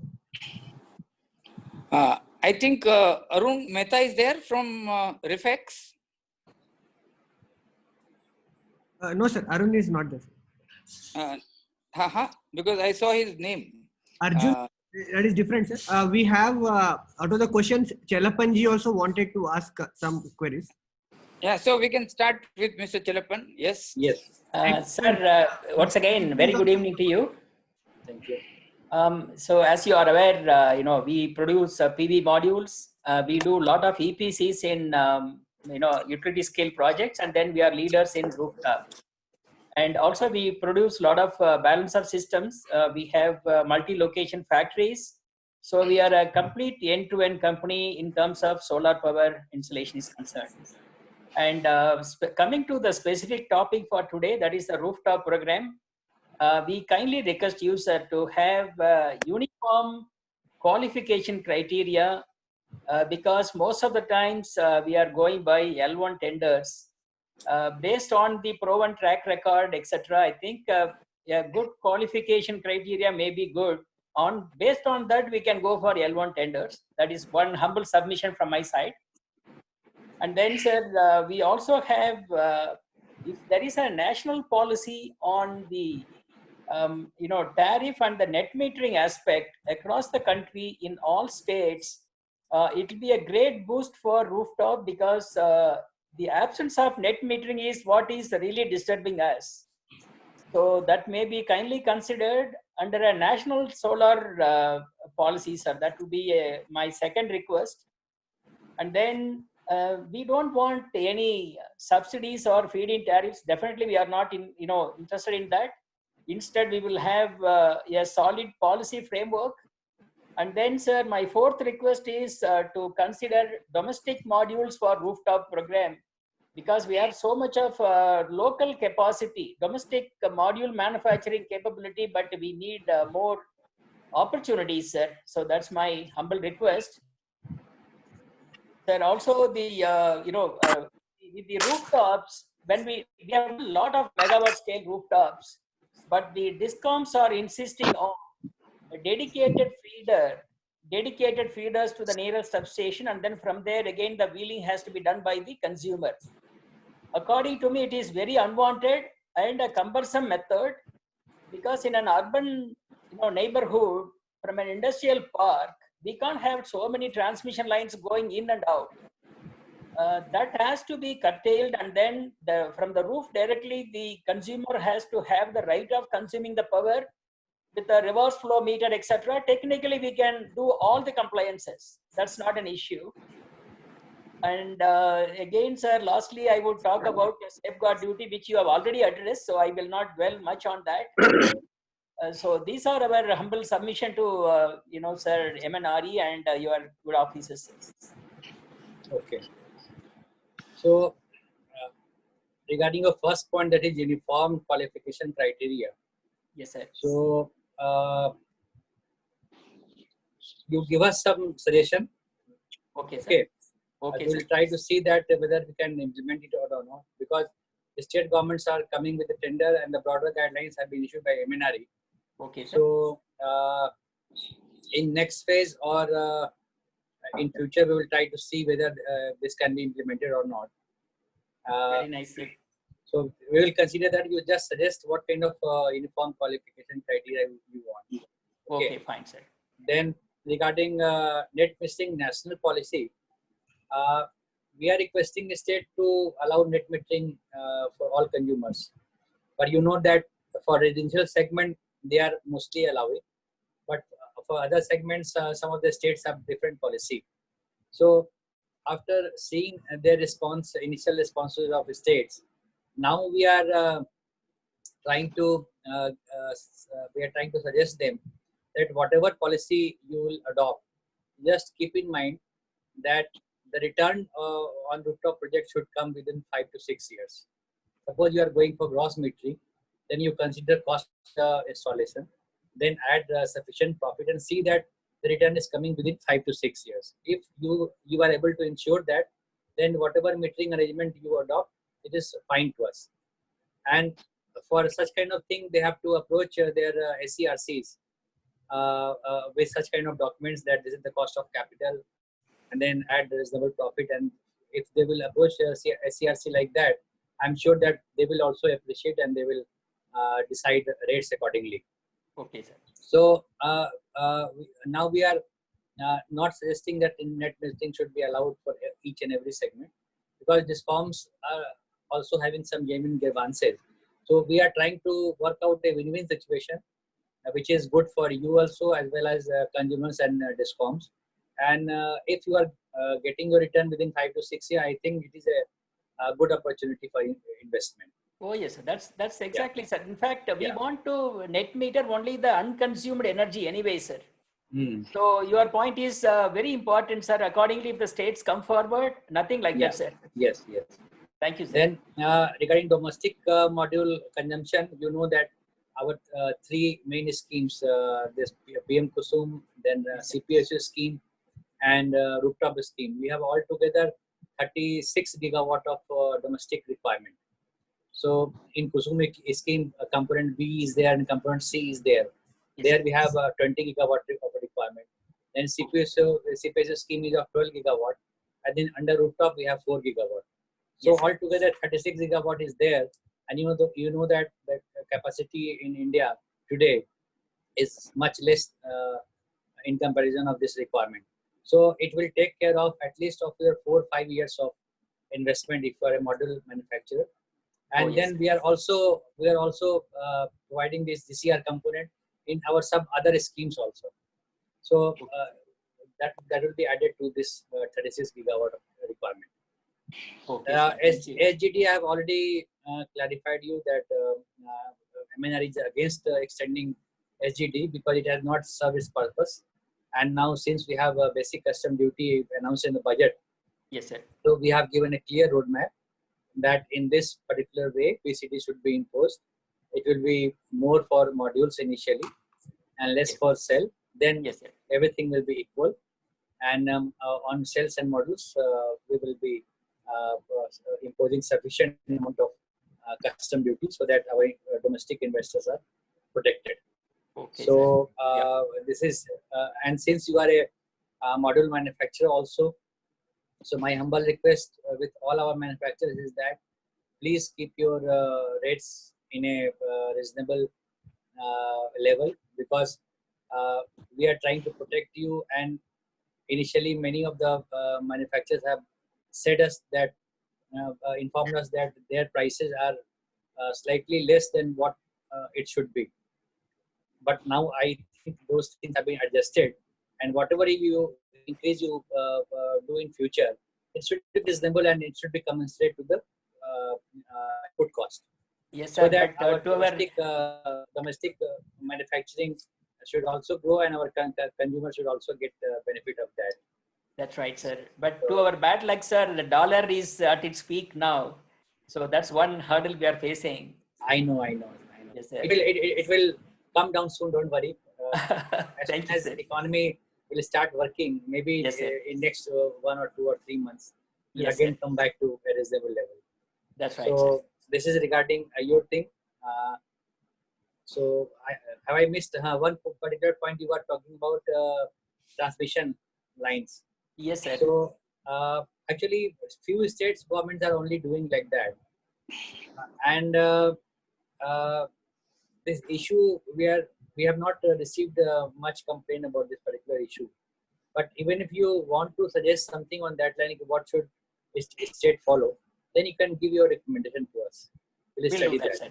I think Arun Mehta is there from Refex. No, sir. Arun is not there. Because I saw his name. Arjun, that is different, sir. We have, out of the questions, Chelapanji also wanted to ask some queries. Yeah, so we can start with Mr. Chelapan. Yes. Yes. Sir, once again, very good evening to you. Thank you. So as you are aware, we produce PV modules. We do a lot of EPCs in, utility scale projects, and then we are leaders in rooftop. And also we produce a lot of balancer systems. We have multi-location factories. So we are a complete end-to-end company in terms of solar power installation is concerned. And coming to the specific topic for today, that is the rooftop program. We kindly request user to have uniform qualification criteria because most of the times we are going by L1 tenders. Based on the proven track record, etc., I think a good qualification criteria may be good. Based on that, we can go for L1 tenders. That is one humble submission from my side. And then, sir, we also have, if there is a national policy on the tariff and the net metering aspect across the country in all states, it will be a great boost for rooftop because the absence of net metering is what is really disturbing us. So that may be kindly considered under a national solar policy, sir. That would be my second request. And then we don't want any subsidies or feed-in tariffs. Definitely, we are not interested in that. Instead, we will have a solid policy framework. And then, sir, my fourth request is to consider domestic modules for rooftop program because we have so much of local capacity, domestic module manufacturing capability, but we need more opportunities, sir. So that's my humble request. Sir, also the, with the rooftops, when we have a lot of megawatt scale rooftops, but the discoms are insisting on a dedicated feeders to the nearest substation, and then from there again the wheeling has to be done by the consumer. According to me, it is very unwanted and a cumbersome method because in an urban neighborhood from an industrial park, we can't have so many transmission lines going in and out. That has to be curtailed, and then from the roof directly, the consumer has to have the right of consuming the power with the reverse flow meter, etc. Technically, we can do all the compliances. That's not an issue. And again, sir, lastly, I would talk about the safeguard duty, which you have already addressed, so I will not dwell much on that. So these are our humble submission to, sir, MNRE and your good officers. Okay. So regarding your first point, that is uniform qualification criteria. Yes, sir. So you give us some suggestion. Okay, sir. Okay. Okay, we will try to see that whether we can implement it or not, because the state governments are coming with the tender and the broader guidelines have been issued by MNRE. Okay, sir. So in next phase or in future, we will try to see whether this can be implemented or not. Very nice, sir. So we will consider that. You just suggest what kind of uniform qualification criteria you want. Okay, fine, sir. Then regarding net metering national policy, we are requesting the state to allow net metering for all consumers. But you know that for residential segment, they are mostly allowing. But for other segments, some of the states have different policy. So after seeing their response, initial responses of the states, now we are trying to suggest them that whatever policy you will adopt, just keep in mind that the return on rooftop project should come within 5 to 6 years. Suppose you are going for gross metering, then you consider cost installation, then add sufficient profit and see that the return is coming within 5 to 6 years. If you are able to ensure that, then whatever metering arrangement you adopt, it is fine to us. And for such kind of thing, they have to approach their SERCs with such kind of documents that this is the cost of capital, and then add reasonable profit. And if they will approach SERC like that, I'm sure that they will also appreciate and they will decide rates accordingly. Okay, sir. So now we are not suggesting that net metering should be allowed for each and every segment, because discoms are also having some genuine grievances. So we are trying to work out a win-win situation, which is good for you also as well as consumers and discoms. And if you are getting your return within 5 to 6 years, I think it is a good opportunity for investment. Oh yes, that's exactly, sir. In fact, we want to net meter only the unconsumed energy anyway, sir. So your point is very important, sir. Accordingly, if the states come forward, nothing like that, sir. Yes. Thank you, sir. Then regarding domestic module consumption, you know that our three main schemes, this PM Kusum, then CPSU scheme, and rooftop scheme. We have altogether 36 gigawatt of domestic requirement. So in Kusum scheme, component B is there and component C is there. Yes. There we have 20 gigawatt of requirement. Then CPSU scheme is of 12 gigawatt, and then under rooftop we have 4 gigawatt. So yes, altogether 36 gigawatt is there, and you know that the capacity in India today is much less in comparison of this requirement. So it will take care of at least of your 4 or 5 years of investment if you are a module manufacturer. And then we are also providing this DCR component in our some other schemes also. So that will be added to this 36 gigawatt of requirement. SGD, I have already clarified you that MNRE is against extending SGD because it has not served its purpose. And now since we have a basic custom duty announced in the budget, yes, sir. So we have given a clear roadmap that in this particular way PCD should be imposed. It will be more for modules initially and less for cell. Then everything will be equal. And on cells and modules, we will be imposing sufficient amount of custom duty so that our domestic investors are protected. Okay, so this is, and since you are a module manufacturer also, so my humble request with all our manufacturers is that please keep your rates in a reasonable level, because we are trying to protect you. And initially many of the manufacturers have said us that informed us that their prices are slightly less than what it should be. but now I think those things have been adjusted, and whatever you increase you do in future, it should be reasonable and it should be commensurate to the input cost. Yes, so sir. that But our to domestic manufacturing should also grow, and our consumers should also get benefit of that. That's right, sir. But to our bad luck, sir, the dollar is at its peak now. So that's one hurdle we are facing. I know. Yes, sir. It will come down soon, don't worry. As soon as the economy will start working, maybe Yes, sir. in next 1 or 2 or 3 months, we'll Yes, again sir. come back to a reasonable level. That's right, So sir. this is regarding your thing. So have I missed one particular point? You were talking about transmission lines. Yes, sir. So actually, few states governments are only doing like that, and this issue we have not received much complaint about this particular issue. But even if you want to suggest something on that line, what should state follow, then you can give your recommendation to us. We'll study do that, sir.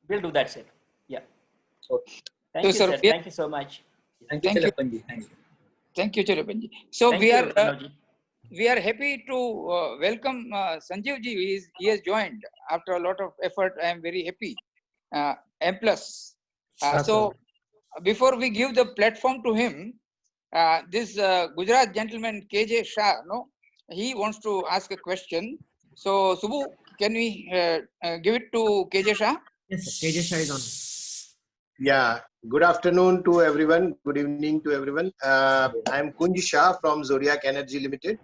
We'll do that, sir. Yeah. Okay. Thank you, sir. Thank you so much. Thank you, Chalapanji. Thank you. Thank you, Chalapanji. So Thank we you, are we are happy to welcome Sanjeev ji. He has joined after a lot of effort. I am very happy. M+. So before we give the platform to him, this Gujarat gentleman KJ Shah, he wants to ask a question. So Subbu, can we give it to KJ Shah? Yes, sir. KJ Shah is on. Yeah, good afternoon to everyone. Good evening to everyone. I am Kunj Shah from Zodiac Energy Limited.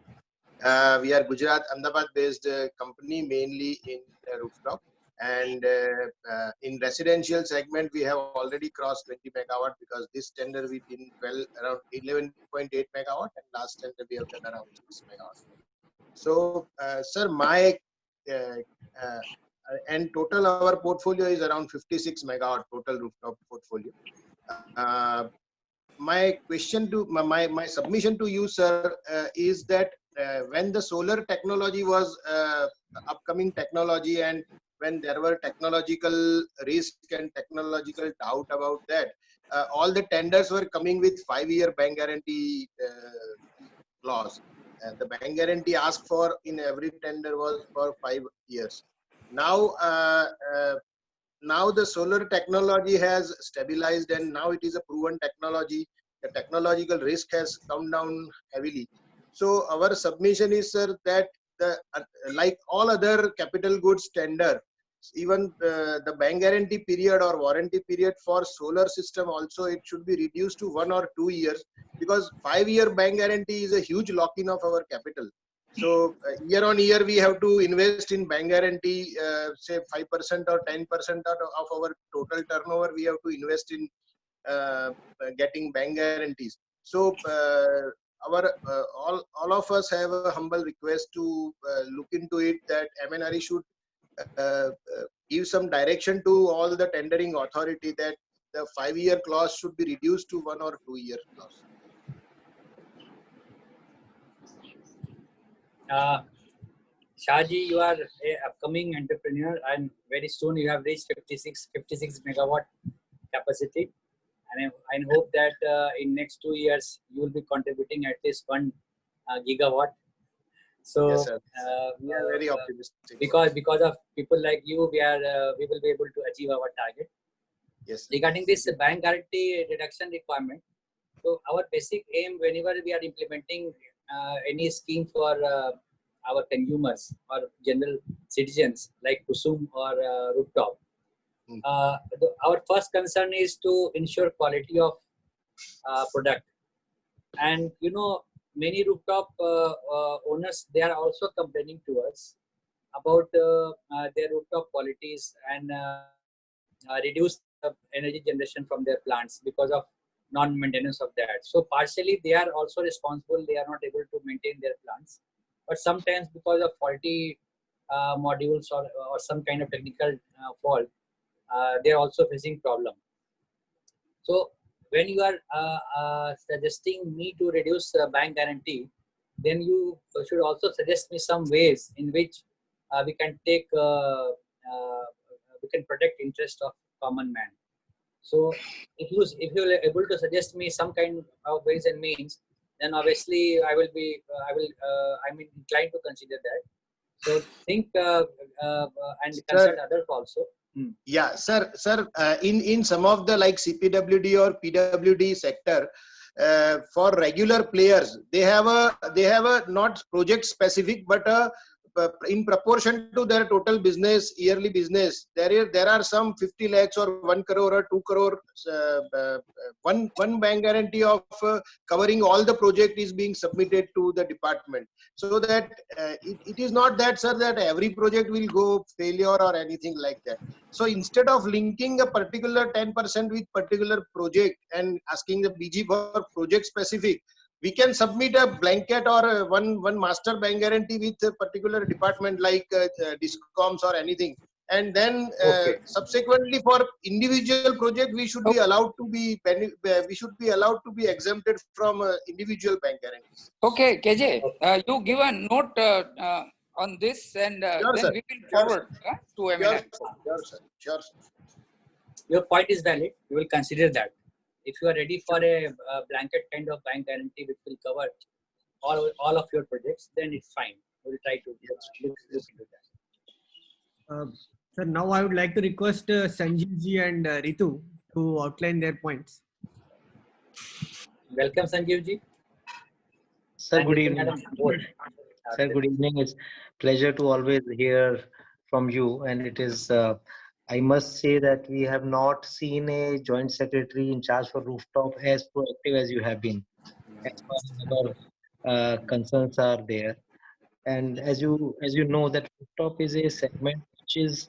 We are Gujarat, Ahmedabad based company, mainly in rooftop. And in residential segment, we have already crossed 20 megawatt because this tender we did around 11.8 megawatt, and last tender we have done around 6 megawatt. So, sir, my and total our portfolio is around 56 megawatt total rooftop portfolio. My question to my submission to you, sir, is that when the solar technology was upcoming technology, and when there were technological risk and technological doubt about that, all the tenders were coming with 5-year bank guarantee clause. The bank guarantee asked for in every tender was for 5 years. Now, now the solar technology has stabilized, and now it is a proven technology. The technological risk has come down heavily. So our submission is, sir, that the like all other capital goods tender, even the bank guarantee period or warranty period for solar system also, it should be reduced to 1 or 2 years, because 5-year bank guarantee is a huge lock-in of our capital. So year on year we have to invest in bank guarantee, say 5% or 10% of our total turnover we have to invest in getting bank guarantees. So our all of us have a humble request to look into it, that MNRE should give some direction to all the tendering authority that the 5-year clause should be reduced to 1 or 2 year clause. Shahji, you are an upcoming entrepreneur, and very soon you have reached 56 megawatt capacity, and I hope that in next 2 years you will be contributing at least 1 gigawatt. So yes, sir. We are very optimistic because of people like you, we will be able to achieve our target. Yes. Regarding this bank guarantee reduction requirement, so our basic aim whenever we are implementing any scheme for our consumers or general citizens like Kusum or rooftop, our first concern is to ensure quality of product. And you know, many rooftop owners, they are also complaining to us about their rooftop qualities and reduced energy generation from their plants because of non-maintenance of that. So partially they are also responsible, they are not able to maintain their plants, but sometimes because of faulty modules or some kind of technical fault, they are also facing problem. So when you are suggesting me to reduce bank guarantee, then you should also suggest me some ways in which we can take we can protect interest of common man. So if you are able to suggest me some kind of ways and means, then obviously I'm inclined to consider that. So think and consult others also. Yeah, sir. In some of the like CPWD or PWD sector, for regular players, they have a not project specific, but in proportion to their total business, yearly business, there are some 50 lakhs or 1 crore or 2 crore. One bank guarantee of covering all the project is being submitted to the department, so that it is not that, sir, that every project will go failure or anything like that. So instead of linking a particular 10% with particular project and asking the BG for project specific, we can submit a blanket or one master bank guarantee with a particular department like discoms or anything. And then subsequently for individual project, we should be allowed to be exempted from individual bank guarantees. Okay, KJ, you give a note on this, and Sure, then sir. we will forward to MNRE. Sure, sir. Your point is valid. We will consider that. If you are ready for a blanket kind of bank guarantee which will cover all of your projects, then it's fine. We will try to look into that. Sir, now I would like to request Sanjeev ji and Ritu to outline their points. Welcome, Sanjeev ji. Sir, good evening. Sir, good evening. It's pleasure to always hear from you, and it is. I must say that we have not seen a joint secretary in charge for rooftop as proactive as you have been, as far as our concerns are there. And as you know, that rooftop is a segment which is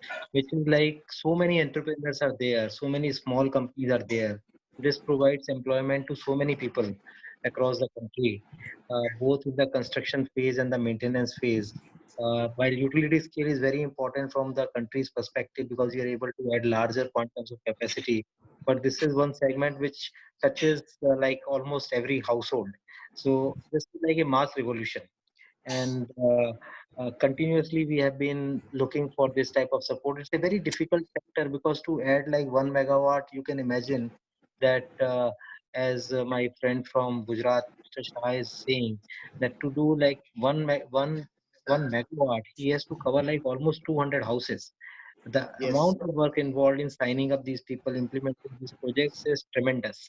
like so many entrepreneurs are there, so many small companies are there. This provides employment to so many people across the country, both in the construction phase and the maintenance phase. While utility scale is very important from the country's perspective because you are able to add larger quantums of capacity, but this is one segment which touches like almost every household. So this is like a mass revolution, and continuously we have been looking for this type of support. It's a very difficult sector because to add like 1 megawatt, you can imagine that as my friend from Gujarat, Mr. Shah, is saying that to do like one megawatt, he has to cover like almost 200 houses. The amount of work involved in signing up these people, implementing these projects is tremendous.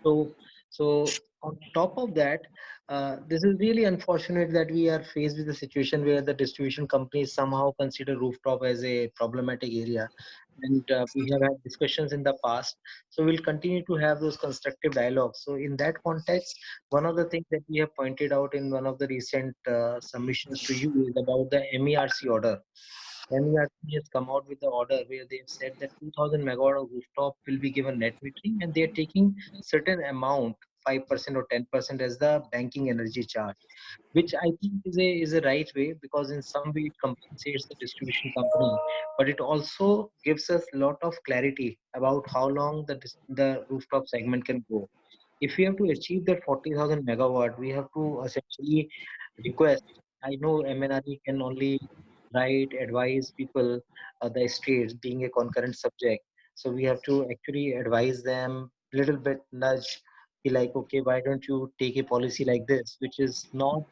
So on top of that, this is really unfortunate that we are faced with a situation where the distribution companies somehow consider rooftop as a problematic area, and we have had discussions in the past. So we'll continue to have those constructive dialogues. So in that context, one of the things that we have pointed out in one of the recent submissions to you is about the MERC order. MNRE has come out with the order where they've said that 2000 megawatt of rooftop will be given net metering, and they're taking certain amount, 5% or 10% as the banking energy charge, which I think is a right way because in some way it compensates the distribution company, but it also gives us a lot of clarity about how long the rooftop segment can go. If we have to achieve that 40,000 megawatt, we have to essentially request. I know MNRE can only write, advise people, the states being a concurrent subject. So we have to actually advise them a little bit, nudge, be like, okay, why don't you take a policy like this, which is not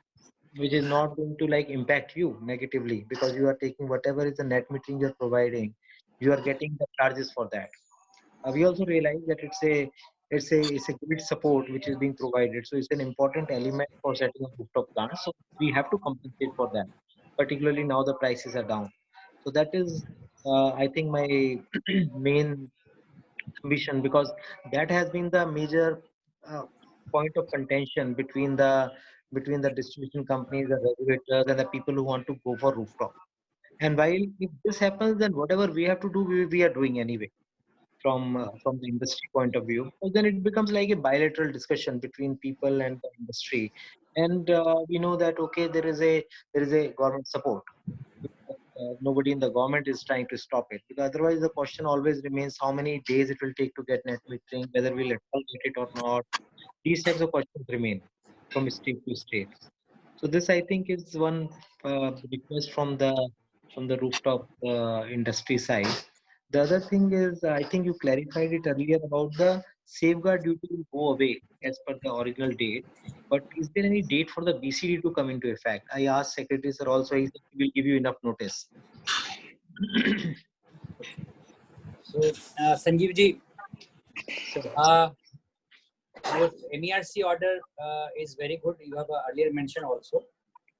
going to like impact you negatively because you are taking whatever is the net metering you're providing, you are getting the charges for that. We also realize that it's a great support which is being provided. So it's an important element for setting up rooftop plants. So we have to compensate for that, particularly now the prices are down. So that is, I think, my main ambition because that has been the major point of contention between the distribution companies, the regulators, and the people who want to go for rooftop. And while if this happens, then whatever we have to do, we are doing anyway from the industry point of view. So then it becomes like a bilateral discussion between people and the industry, and we know that okay, there is a government support. Nobody in the government is trying to stop it because otherwise the question always remains how many days it will take to get net metering, whether we'll at all get it or not. These types of questions remain from state to state. So this I think is one request from the rooftop industry side The other thing is, I think you clarified it earlier about the safeguard duty will go away as per the original date. But is there any date for the BCD to come into effect? I asked Secretary Sir also, he said he will give you enough notice. So, Sanjeev ji, your MERC order is very good. You have earlier mentioned also.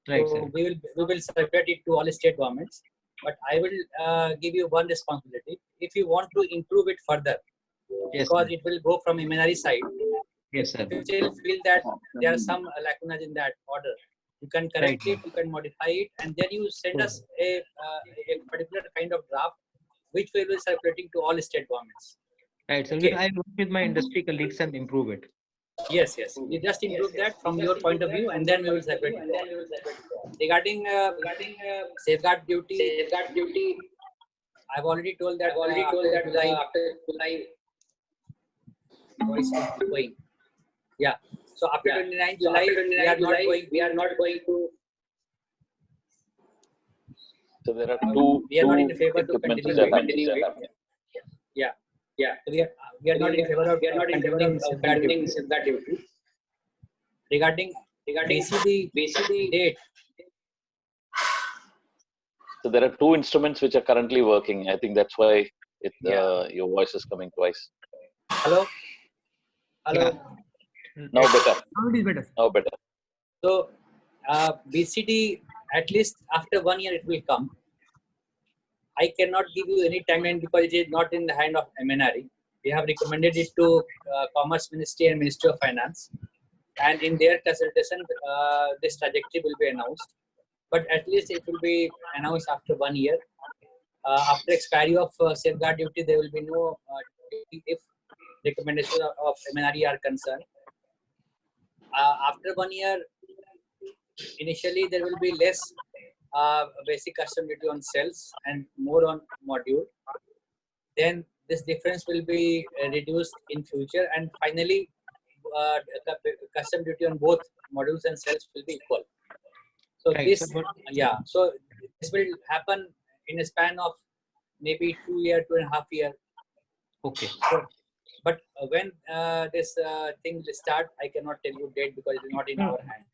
Right, so sir. we will circulate it to all state governments. But I will give you one responsibility. If you want to improve it further, Yes, because sir. it will go from MNRE side. Yes, sir. If you still feel that there are some lacunas in that order, you can correct Right. it, you can modify it, and then you send us a particular kind of draft, which we will be circulating to all state governments. Right, sir. Okay. I work with my industry colleagues and improve it. Yes, yes. You just improve that from your point of view, and then we will circulate it. Regarding safeguard duty, I've already told that after July, voice is going. Yeah. So after 29 July, we are not going to. So there are two equipments which are happening. Yeah. So we are not in favor of condemning safeguard duty. Regarding BCD date. So there are two instruments which are currently working. I think that's why your voice is coming twice. Hello. Yeah. Now better. Now it is better. Now better. So BCD, at least after 1 year it will come. I cannot give you any timeline because it is not in the hand of MNRE. We have recommended it to Commerce Ministry and Ministry of Finance, and in their consultation, this trajectory will be announced. But at least it will be announced after 1 year. After expiry of safeguard duty, there will be no if recommendations of MNRE are concerned. After 1 year, initially there will be less basic custom duty on cells and more on module. Then this difference will be reduced in future, and finally custom duty on both modules and cells will be equal. So Right, this, sir, so this will happen in a span of maybe 2 year, 2.5 year. Okay. So, but when this thing will start, I cannot tell you date because it is not in our hand.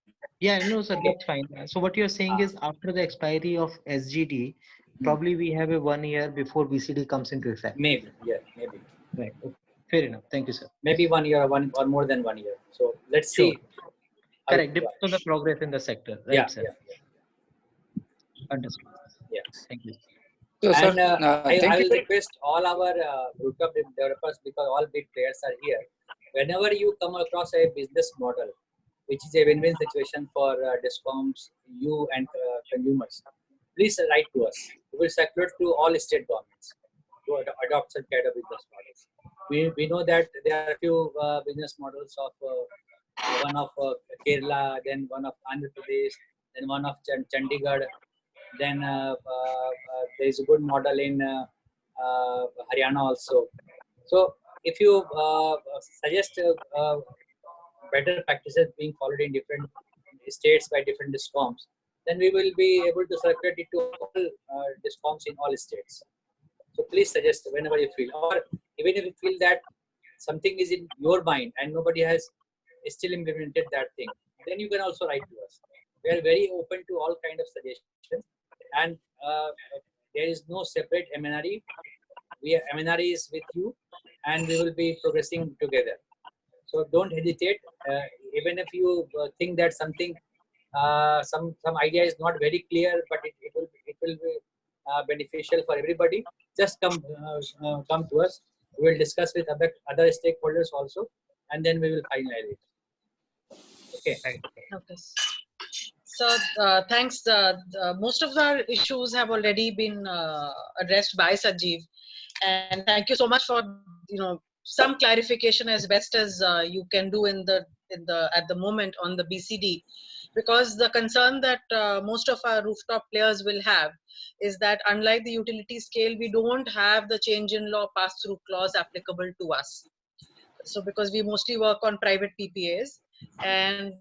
Yeah, no, sir, that's fine. So what you're saying is after the expiry of SGD, probably we have a 1 year before BCD comes into effect. Maybe, yeah, maybe. Right. Okay. Fair enough. Thank you, sir. Maybe 1 year, or more than 1 year. So let's see. Correct. Depends on the progress in the sector. Right, Yeah, sir. yeah. Understood. Yeah. Thank you. So, And sir, I will request all our rooftop developers, because all big players are here. Whenever you come across a business model, which is a win-win situation for DISCOMs, you and consumers, please write to us. We will circulate to all state governments to adopt such kind of business models. We know that there are a few business models of one of Kerala, then one of Andhra Pradesh, then one of Chandigarh, then there is a good model in Haryana also. So if you suggest better practices being followed in different states by different DISCOMs, then we will be able to circulate it to all DISCOMs in all states. So please suggest whenever you feel, or even if you feel that something is in your mind and nobody has still implemented that thing, then you can also write to us. We are very open to all kind of suggestions, and there is no separate MNRE. MNRE is with you, and we will be progressing together. So don't hesitate. Even if you think that something, some idea is not very clear, but it will be beneficial for everybody. Just come to us. We will discuss with other stakeholders also, and then we will finalize it. Okay. Okay. So thanks. Most of our issues have already been addressed by Sanjeev, and thank you so much for some clarification as best as you can do at the moment on the BCD, because the concern that most of our rooftop players will have is that unlike the utility scale, we don't have the change in law pass-through clause applicable to us. So because we mostly work on private PPAs, and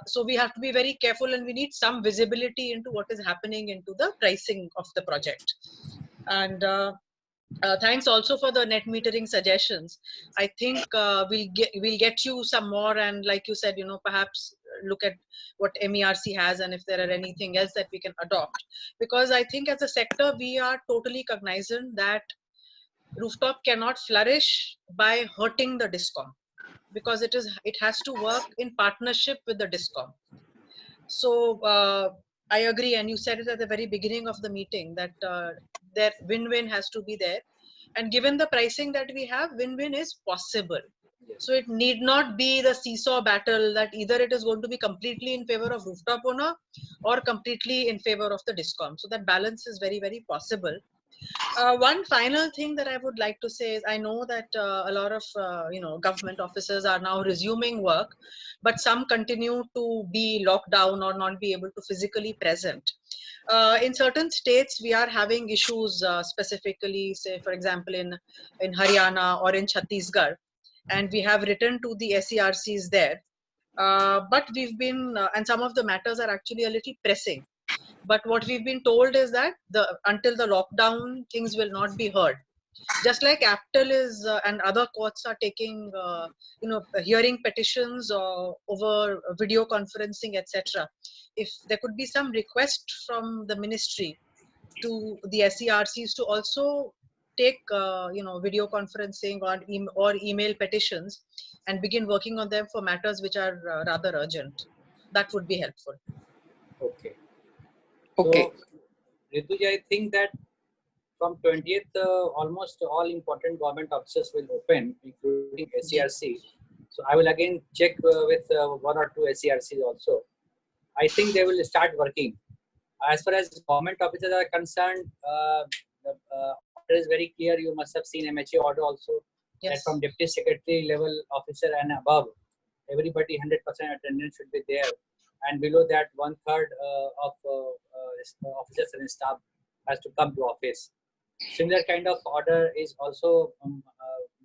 so we have to be very careful, and we need some visibility into what is happening into the pricing of the project. And Thanks also for the net metering suggestions. I think we'll get you some more, and like you said, perhaps look at what MERC has and if there are anything else that we can adopt. Because I think as a sector, we are totally cognizant that rooftop cannot flourish by hurting the DISCOM, because it has to work in partnership with the DISCOM. So I agree, and you said it at the very beginning of the meeting that that win-win has to be there, and given the pricing that we have, win-win is possible. So it need not be the seesaw battle that either it is going to be completely in favor of rooftop owner or completely in favor of the DISCOM. So that balance is very, very possible. One final thing that I would like to say is I know that a lot of government officers are now resuming work, but some continue to be locked down or not be able to physically present. In certain states, we are having issues specifically, say for example in Haryana or in Chhattisgarh, and we have written to the SERCs there. But we've been, and some of the matters are actually a little pressing. But what we've been told is that until the lockdown, things will not be heard. Just like APTEL is and other courts are taking, hearing petitions over video conferencing, etc. If there could be some request from the ministry to the SERCs to also take, video conferencing or email petitions and begin working on them for matters which are rather urgent, that would be helpful. Okay. Okay. So, Rituji, I think that from 20th, almost all important government offices will open, including SERC. So I will again check with one or two SERCs also. I think they will start working. As far as government officers are concerned, the order is very clear. You must have seen MHA order also. Yes. That from deputy secretary level officer and above, everybody 100% attendance should be there. And below that, 1/3 of officers and staff has to come to office. Similar kind of order is also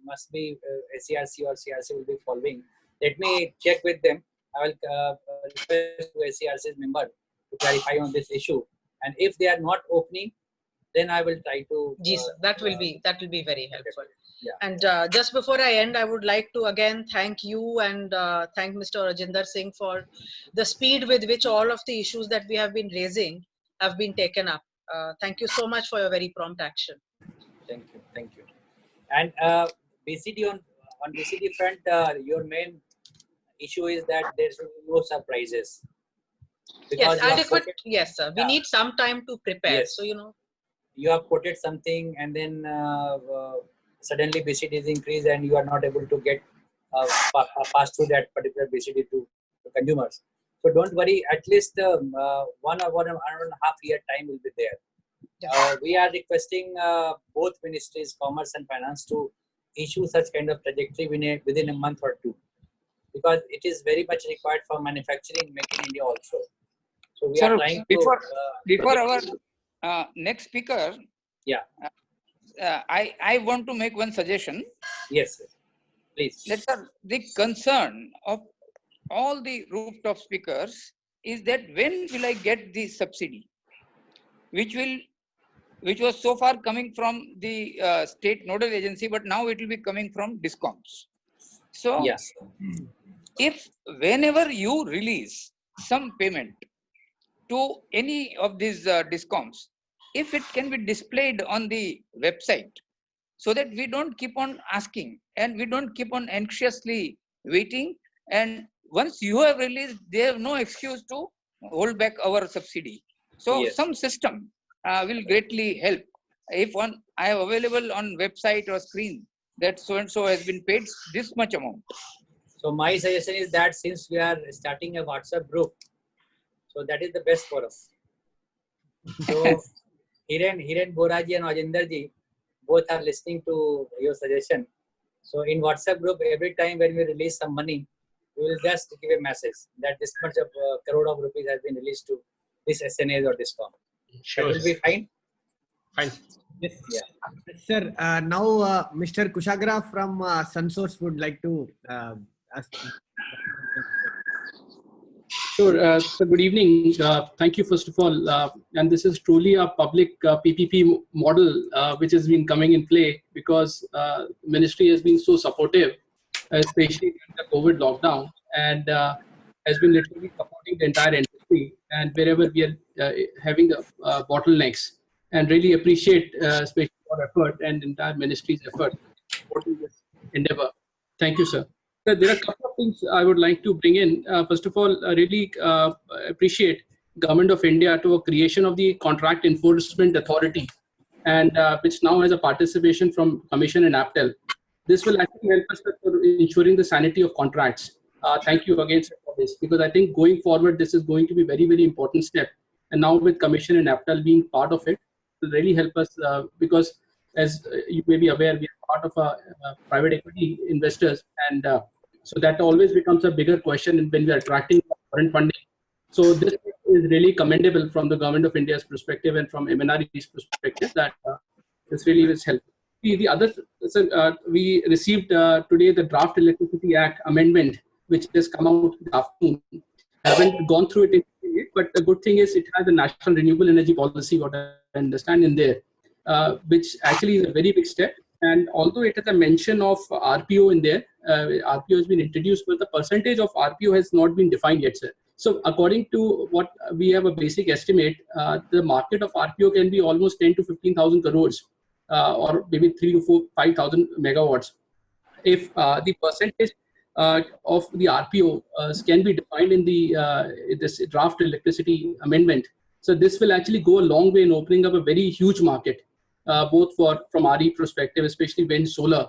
must be SERC or CRC will be following. Let me check with them. I will request to SERC's member to clarify on this issue. And if they are not opening, then I will try to. Yes, that will be very helpful. Yeah. And just before I end, I would like to again thank you and thank Mr. Rajinder Singh for the speed with which all of the issues that we have been raising have been taken up. Thank you so much for your very prompt action. Thank you. And BCD on BCD front, your main issue is that there should be no surprises. Yes, adequate. Yes, sir. We need some time to prepare. Yes. So you have quoted something and then suddenly BCD is increased and you are not able to get pass through that particular BCD to consumers. So don't worry, at least 1 or 1.5 year time will be there. We are requesting both ministries, Commerce and Finance, to issue such kind of trajectory within a month or two, because it is very much required for manufacturing, Make in India also. So we are trying before to... our next speaker, yeah, I want to make one suggestion. Yes, please. The concern of all the rooftop speakers is that when will I get the subsidy, which was so far coming from the state nodal agency, but now it will be coming from DISCOMs. So yes, if whenever you release some payment to any of these DISCOMs, if it can be displayed on the website, so that we don't keep on asking and we don't keep on anxiously waiting, and once you have released, they have no excuse to hold back our subsidy. So yes, some system will greatly help. If I have available on website or screen that so and so has been paid this much amount. So my suggestion is that since we are starting a WhatsApp group, so that is the best for us. So Hiren Boraji and Ajendarji both are listening to your suggestion. So in WhatsApp group, every time when we release some money, we will just give a message that this much of crore of rupees has been released to this SNAs or DISCOM. Sure. That will be fine. Fine. Yes. Yeah. Sir, now Mr. Kushagra from Sunsource would like to ask. Sure. So good evening. Thank you, first of all. And this is truly a public PPP model which has been coming in play because ministry has been so supportive, especially during the COVID lockdown, and has been literally supporting the entire industry. And wherever we are having the bottlenecks, and really appreciate especially your effort and entire ministry's effort supporting this endeavor. Thank you, sir. There are a couple of things I would like to bring in. First of all, I really appreciate Government of India to a creation of the Contract Enforcement Authority, and which now has a participation from Commission and APTEL. This will actually help us for ensuring the sanity of contracts. Thank you again, sir, for this, because I think going forward, this is going to be very, very important step. And now with Commission and APTEL being part of it, it will really help us because as you may be aware, we are part of a private equity investors, and so that always becomes a bigger question when we are attracting foreign funding. So this is really commendable from the Government of India's perspective and from MNRE's perspective that this really is helpful. The other, we received today the Draft Electricity Act amendment, which has come out this afternoon. I haven't gone through it yet, but the good thing is it has a National Renewable Energy Policy, what I understand in there, which actually is a very big step. And although it has a mention of RPO in there, RPO has been introduced, but the percentage of RPO has not been defined yet, sir. So according to what we have a basic estimate, the market of RPO can be almost 10 to 15,000 crores, or maybe 3 to 5,000 megawatts. If the percentage of the RPO can be defined in the this draft electricity amendment, so this will actually go a long way in opening up a very huge market, both from RE perspective, especially wind, solar,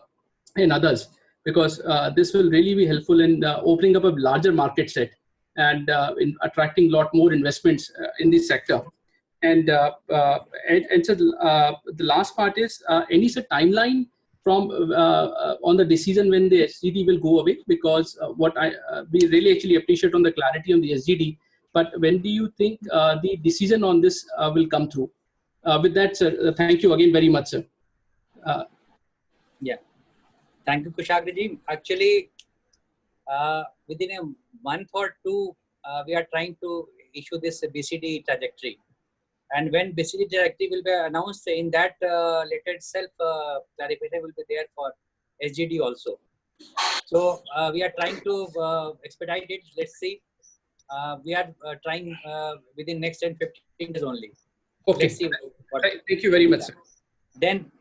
and others, because this will really be helpful in opening up a larger market set and in attracting a lot more investments in this sector. And so the last part is any timeline from on the decision when the SGD will go away, because what we really actually appreciate on the clarity on the SGD, but when do you think the decision on this will come through? With that, sir, thank you again very much, sir. Yeah, thank you, Kushagraji. Actually, within a month or two, we are trying to issue this BCD trajectory. And when BCD trajectory will be announced, in that letter itself, clarification will be there for SGD also. So we are trying to expedite it. Let's see. We are trying within next 10-15 days only. Okay. Let's see what. Thank you very much, sir. Then,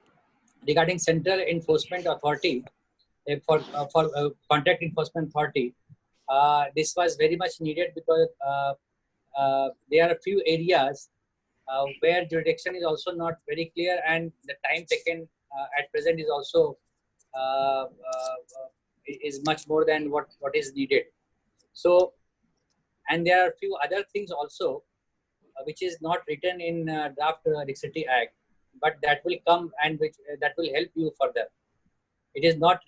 regarding Central Enforcement Authority, for Contract Enforcement Authority, this was very much needed because there are a few areas where jurisdiction is also not very clear, and the time taken at present is also is much more than what is needed. So, and there are a few other things also which is not written in Draft Electricity Act, but that will come and which that will help you further. It is not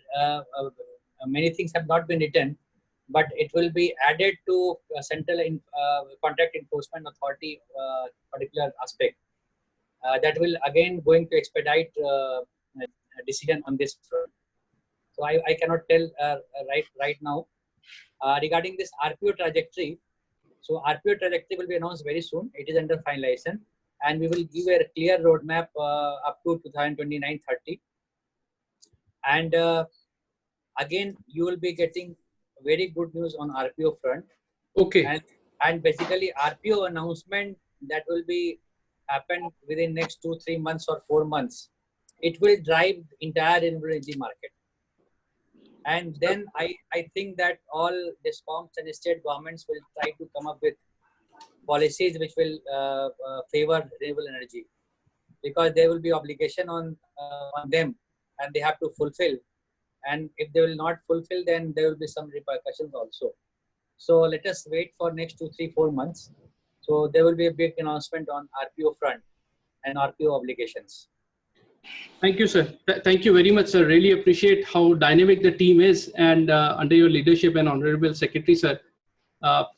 many things have not been written, but it will be added to Central Contract Enforcement Authority particular aspect. That will again going to expedite decision on this front. So I cannot tell right now. Regarding this RPO trajectory, so RPO trajectory will be announced very soon. It is under finalization, and we will give a clear roadmap up to 2029-30. And again, you will be getting very good news on RPO front. Okay. And basically RPO announcement that will be happen within next 2-3 months or 4 months. It will drive entire renewable energy market. And then I think that all DISCOMs and state governments will try to come up with policies which will favor renewable energy, because there will be obligation on them, and they have to fulfill. And if they will not fulfill, then there will be some repercussions also. So let us wait for next 2-3-4 months. So there will be a big announcement on RPO front and RPO obligations. Thank you, sir. Thank you very much, sir. Really appreciate how dynamic the team is, and under your leadership and Honorable Secretary, sir.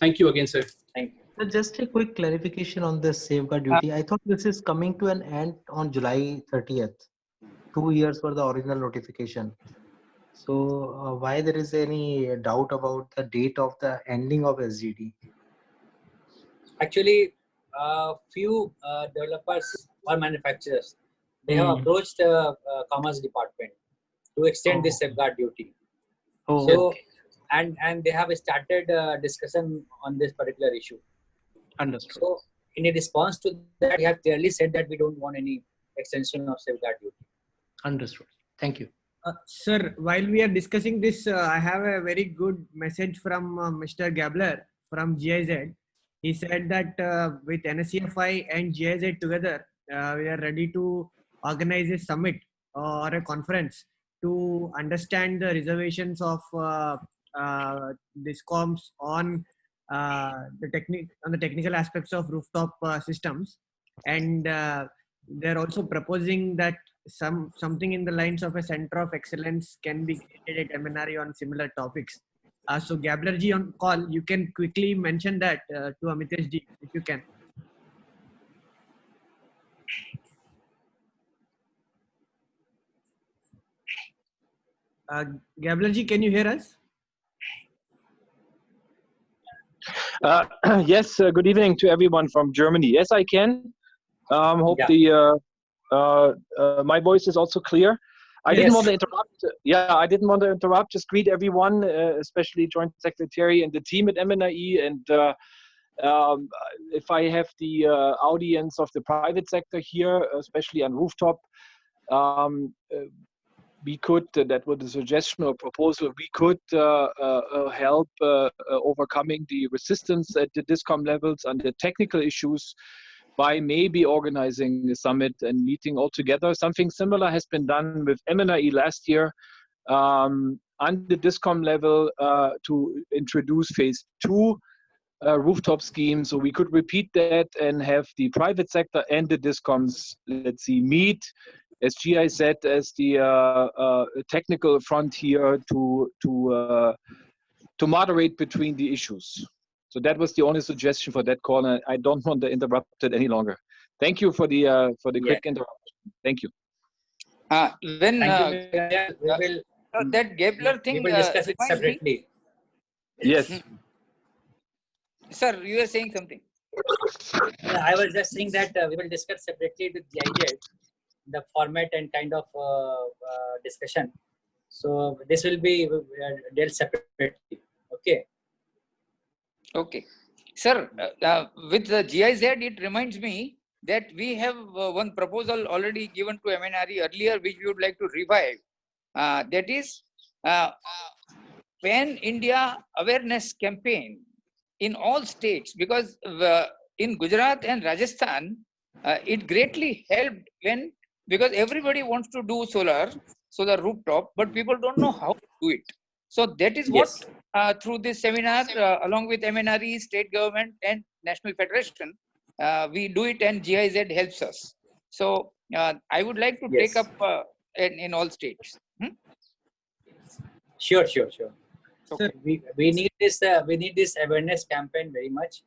Thank you again, sir. Thank you. So just a quick clarification on this safeguard duty. I thought this is coming to an end on July 30th. 2 years for the original notification. So why there is any doubt about the date of the ending of SGD? Actually, few developers or manufacturers, they have approached Commerce Department to extend this safeguard duty. So, and they have started discussion on this particular issue. Understood. So, in a response to that, we have clearly said that we don't want any extension of safeguard duty. Understood. Thank you. Sir, while we are discussing this, I have a very good message from Mr. Gabler from GIZ. He said that with NSEFI and GIZ together, we are ready to organize a summit or a conference to understand the reservations of discoms on the technical aspects of rooftop systems, and they're also proposing that something in the lines of a center of excellence can be created at MNRE on similar topics. So Gabler ji on call, you can quickly mention that to Amitesh ji if you can. Gabler ji, can you hear us? Yes, good evening to everyone from Germany. Yes, I can. Hope my voice is also clear. I didn't want to interrupt. Yeah, I didn't want to interrupt. Just greet everyone, especially Joint Secretary and the team at MNRE. And if I have the audience of the private sector here, especially on rooftop, we could, that was a suggestion or proposal, we could help overcoming the resistance at the DISCOM levels and the technical issues by maybe organizing a summit and meeting all together. Something similar has been done with MNRE last year on the DISCOM level to introduce phase 2 rooftop scheme. So we could repeat that and have the private sector and the DISCOMs, let's see, meet, as GI said, as the technical frontier to moderate between the issues. So that was the only suggestion for that call, and I don't want to interrupt it any longer. Thank you for the quick interruption. Thank you. That Gabler thing, we will discuss it separately. Yes. Sir, you were saying something. I was just saying that we will discuss separately with GIZ the format and kind of discussion. So this will be dealt separately. Okay. Okay. Sir, with the GIZ, it reminds me that we have one proposal already given to MNRE earlier, which we would like to revive. That is Pan-India awareness campaign in all states, because in Gujarat and Rajasthan, it greatly helped because everybody wants to do solar rooftop, but people don't know how to do it. So that is what through this seminar, along with MNRE, state government and National Federation, we do it, and GIZ helps us. So I would like to take up in all states. Sure. Okay. We need this awareness campaign very much.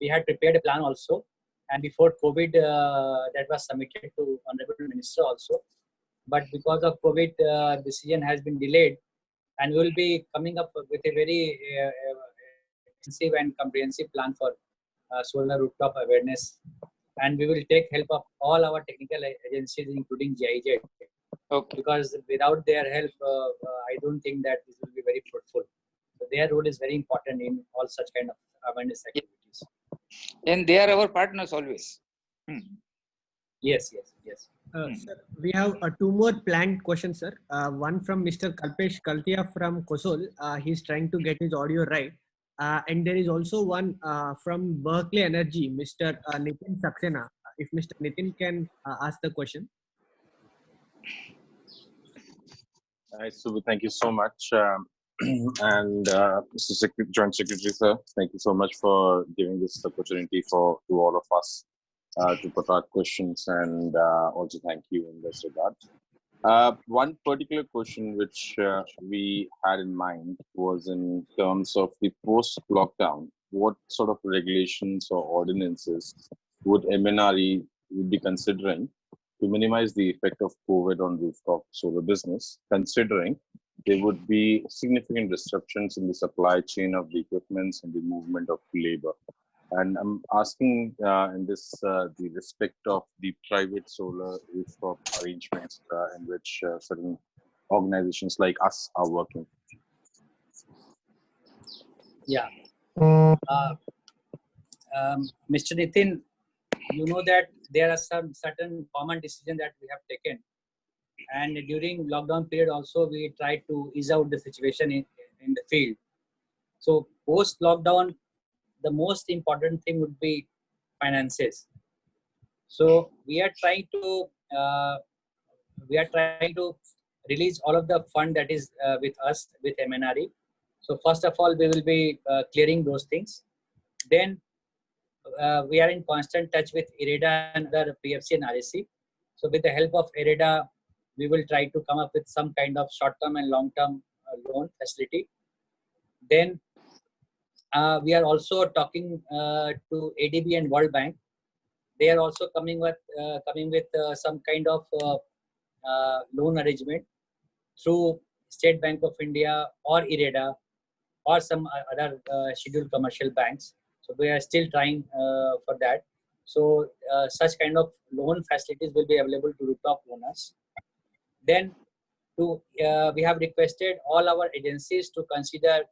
We had prepared a plan also, and before COVID, that was submitted to Honorable Minister also. But because of COVID, decision has been delayed, and we will be coming up with a very extensive and comprehensive plan for solar rooftop awareness, and we will take help of all our technical agencies, including GIZ. Okay. Because without their help, I don't think that this will be very fruitful. So their role is very important in all such kind of awareness activities. And they are our partners always. Yes. Sir, we have two more planned questions, sir. One from Mr. Kalpesh Kaltia from Kosol. He's trying to get his audio right. And there is also one from Berkeley Energy, Mr. Nitin Saxena. If Mr. Nitin can ask the question. Hi, Subbu, thank you so much. And Mr. Joint Secretary, sir, thank you so much for giving this opportunity to all of us to put our questions, and also thank you in this regard. One particular question which we had in mind was in terms of the post-lockdown. What sort of regulations or ordinances would MNRE be considering to minimize the effect of COVID on rooftop solar business, considering there would be significant disruptions in the supply chain of the equipments and the movement of labor? And I'm asking in this the respect of the private solar rooftop arrangements in which certain organizations like us are working. Yeah. Mr. Nitin, you know that there are some certain common decisions that we have taken. And during lockdown period also, we tried to ease out the situation in the field. So post lockdown, the most important thing would be finances. So we are trying to release all of the fund that is with us with MNRE. So first of all, we will be clearing those things. Then we are in constant touch with IREDA and other PFC and RSC. So with the help of IREDA, we will try to come up with some kind of short-term and long-term loan facility. Then we are also talking to ADB and World Bank. They are also coming with some kind of loan arrangement through State Bank of India or IREDA or some other scheduled commercial banks. So we are still trying for that. So such kind of loan facilities will be available to rooftop owners. Then we have requested all our agencies to consider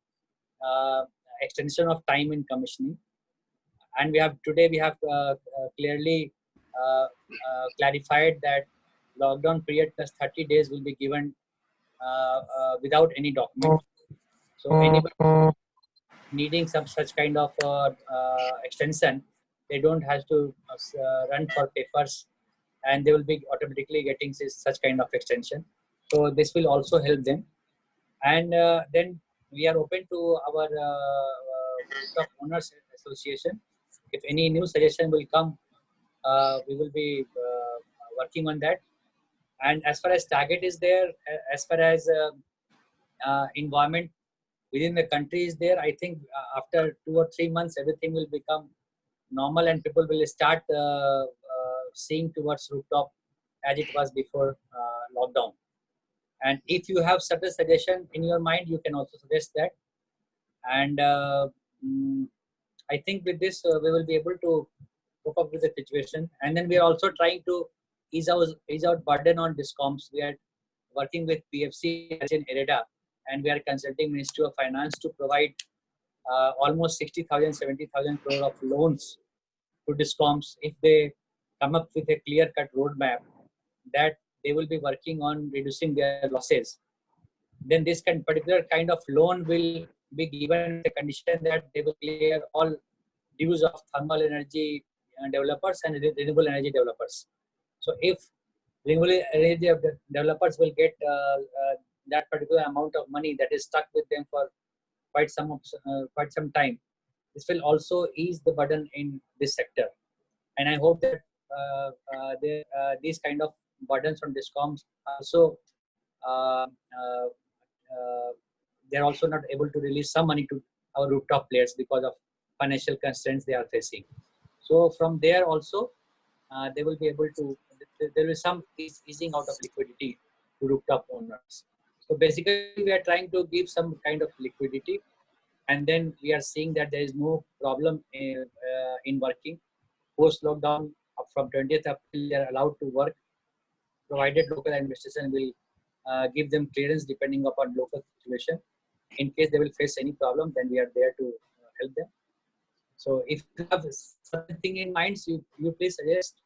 extension of time in commissioning. And we have clearly clarified that lockdown period plus 30 days will be given without any document. So anybody needing some such kind of extension, they don't have to run for papers, and they will be automatically getting such kind of extension. So this will also help them. And then we are open to our rooftop owners association. If any new suggestion will come, we will be working on that. And as far as target is there, as far as environment within the country is there, I think after 2 or 3 months, everything will become normal and people will start seeing towards rooftop as it was before lockdown. And if you have certain suggestion in your mind, you can also suggest that. And I think with this, we will be able to cope up with the situation. And then we are also trying to ease out burden on discoms. We are working with PFC and IREDA, and we are consulting Ministry of Finance to provide almost 60,000, 70,000 crore of loans to discoms if they come up with a clear-cut roadmap that they will be working on reducing their losses. Then this particular kind of loan will be given the condition that they will clear all dues of thermal energy developers and renewable energy developers. So if renewable energy developers will get that particular amount of money that is stuck with them for quite some time, this will also ease the burden in this sector. And I hope that these kind of burdens from discoms also they're also not able to release some money to our rooftop players because of financial constraints they are facing. So from there also they will be able to, there is some easing out of liquidity to rooftop owners. So basically we are trying to give some kind of liquidity, and then we are seeing that there is no problem in working. Post lockdown from 20th April they are allowed to work, provided local administration will give them clearance depending upon local situation. In case they will face any problem, then we are there to help them. So if you have something in mind, you please suggest.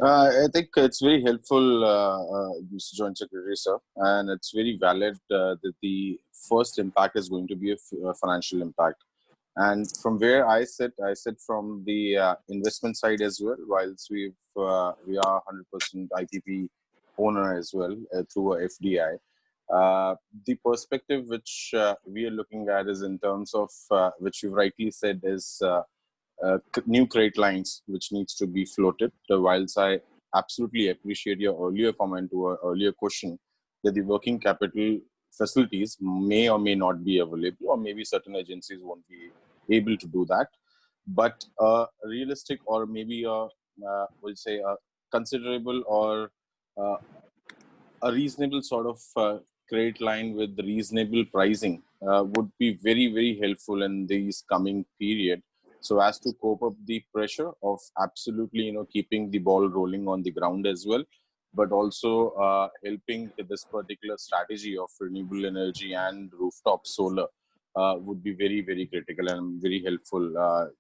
I think it's very helpful, Mr. Joint Secretary, sir, and it's very valid that the first impact is going to be a financial impact. And from where I sit from the investment side as well. Whilst we are 100% IPP owner as well through a FDI. The perspective which we are looking at is in terms of which you rightly said is new credit lines which needs to be floated. Whilst I absolutely appreciate your earlier comment to an earlier question that the working capital facilities may or may not be available, or maybe certain agencies won't be able to do that. But realistic, or maybe we'll say a considerable or a reasonable sort of credit line with reasonable pricing would be very, very helpful in this coming period, so as to cope up the pressure of absolutely, keeping the ball rolling on the ground as well, but also helping this particular strategy of renewable energy and rooftop solar would be very, very critical and very helpful,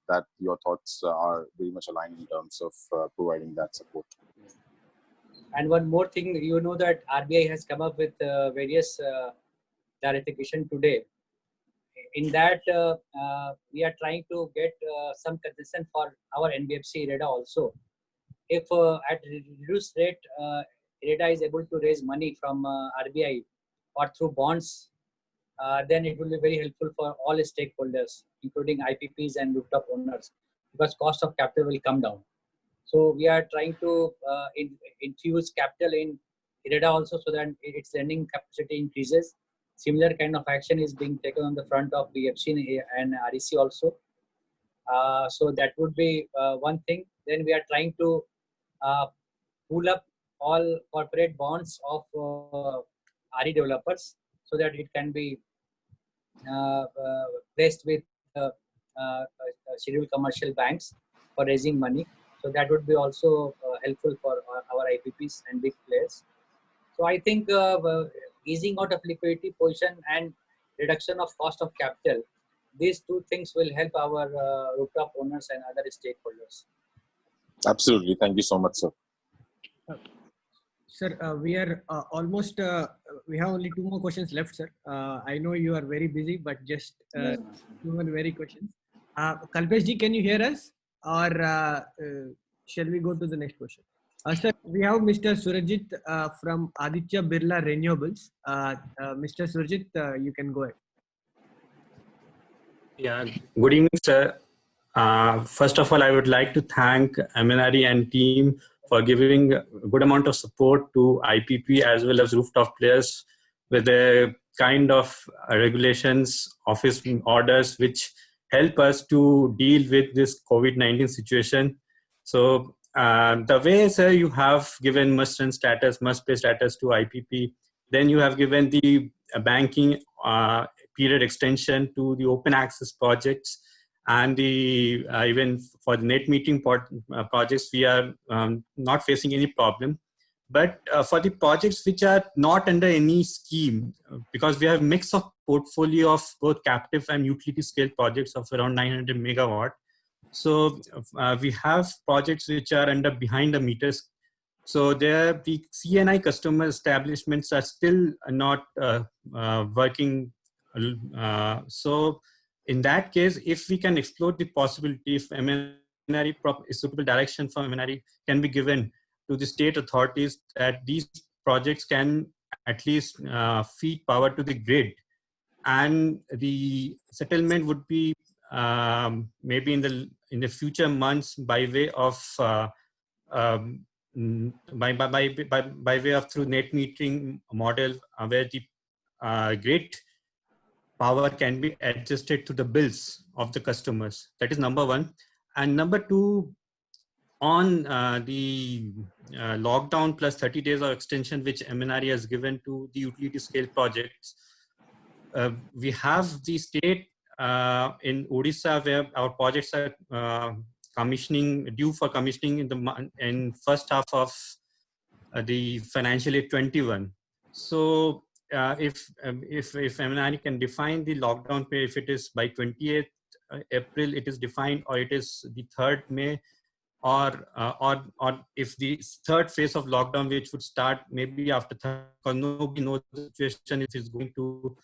that your thoughts are very much aligned in terms of providing that support. And one more thing, that RBI has come up with various clarification today. In that, we are trying to get some concession for our NBFC IREDA also. If at reduced rate, IREDA is able to raise money from RBI or through bonds, then it will be very helpful for all stakeholders, including IPPs and rooftop owners, because cost of capital will come down. So we are trying to infuse capital in IREDA also, so that its lending capacity increases. Similar kind of action is being taken on the front of BFC and REC also. So that would be one thing. Then we are trying to pull up all corporate bonds of RE developers, so that it can be placed with scheduled commercial banks for raising money. So that would be also helpful for our IPPs and big players. So I think easing out of liquidity position and reduction of cost of capital, these two things will help our rooftop owners and other stakeholders. Absolutely. Thank you so much, sir. Sir, we are almost, we have only 2 more questions left, sir. I know you are very busy, but just 2 more very questions. Kalpesh ji, can you hear us? Or shall we go to the next question? Sir, we have Mr. Surajit from Aditya Birla Renewables. Mr. Surajit, you can go ahead. Yeah, good evening, sir. First of all, I would like to thank MNRE and team for giving a good amount of support to IPP as well as rooftop players with the kind of regulations, office orders, which help us to deal with this COVID-19 situation. So the way, sir, you have given must-run status, must-pay status to IPP, then you have given the banking period extension to the open access projects, and the even for the net metering projects, we are not facing any problem. But for the projects which are not under any scheme, because we have a mix of portfolio of both captive and utility scale projects of around 900 megawatt. So we have projects which are under behind the meters. So there, the CNI customer establishments are still not working. So in that case, if we can explore the possibility, if MNRE suitable direction from MNRE can be given to the state authorities, that these projects can at least feed power to the grid, and the settlement would be maybe in the future months by way of by way of through net metering model, where the grid power can be adjusted to the bills of the customers. That is number one. And number two, on the lockdown plus 30 days of extension, which MNRE has given to the utility scale projects, we have the state in Odisha where our projects are due for commissioning in first half of the financial year 21. So if MNRE can define the lockdown period, if it is by 28th April it is defined, or it is the 3rd May, or if the third phase of lockdown, which would start maybe after 3rd, because nobody knows the situation if it's going to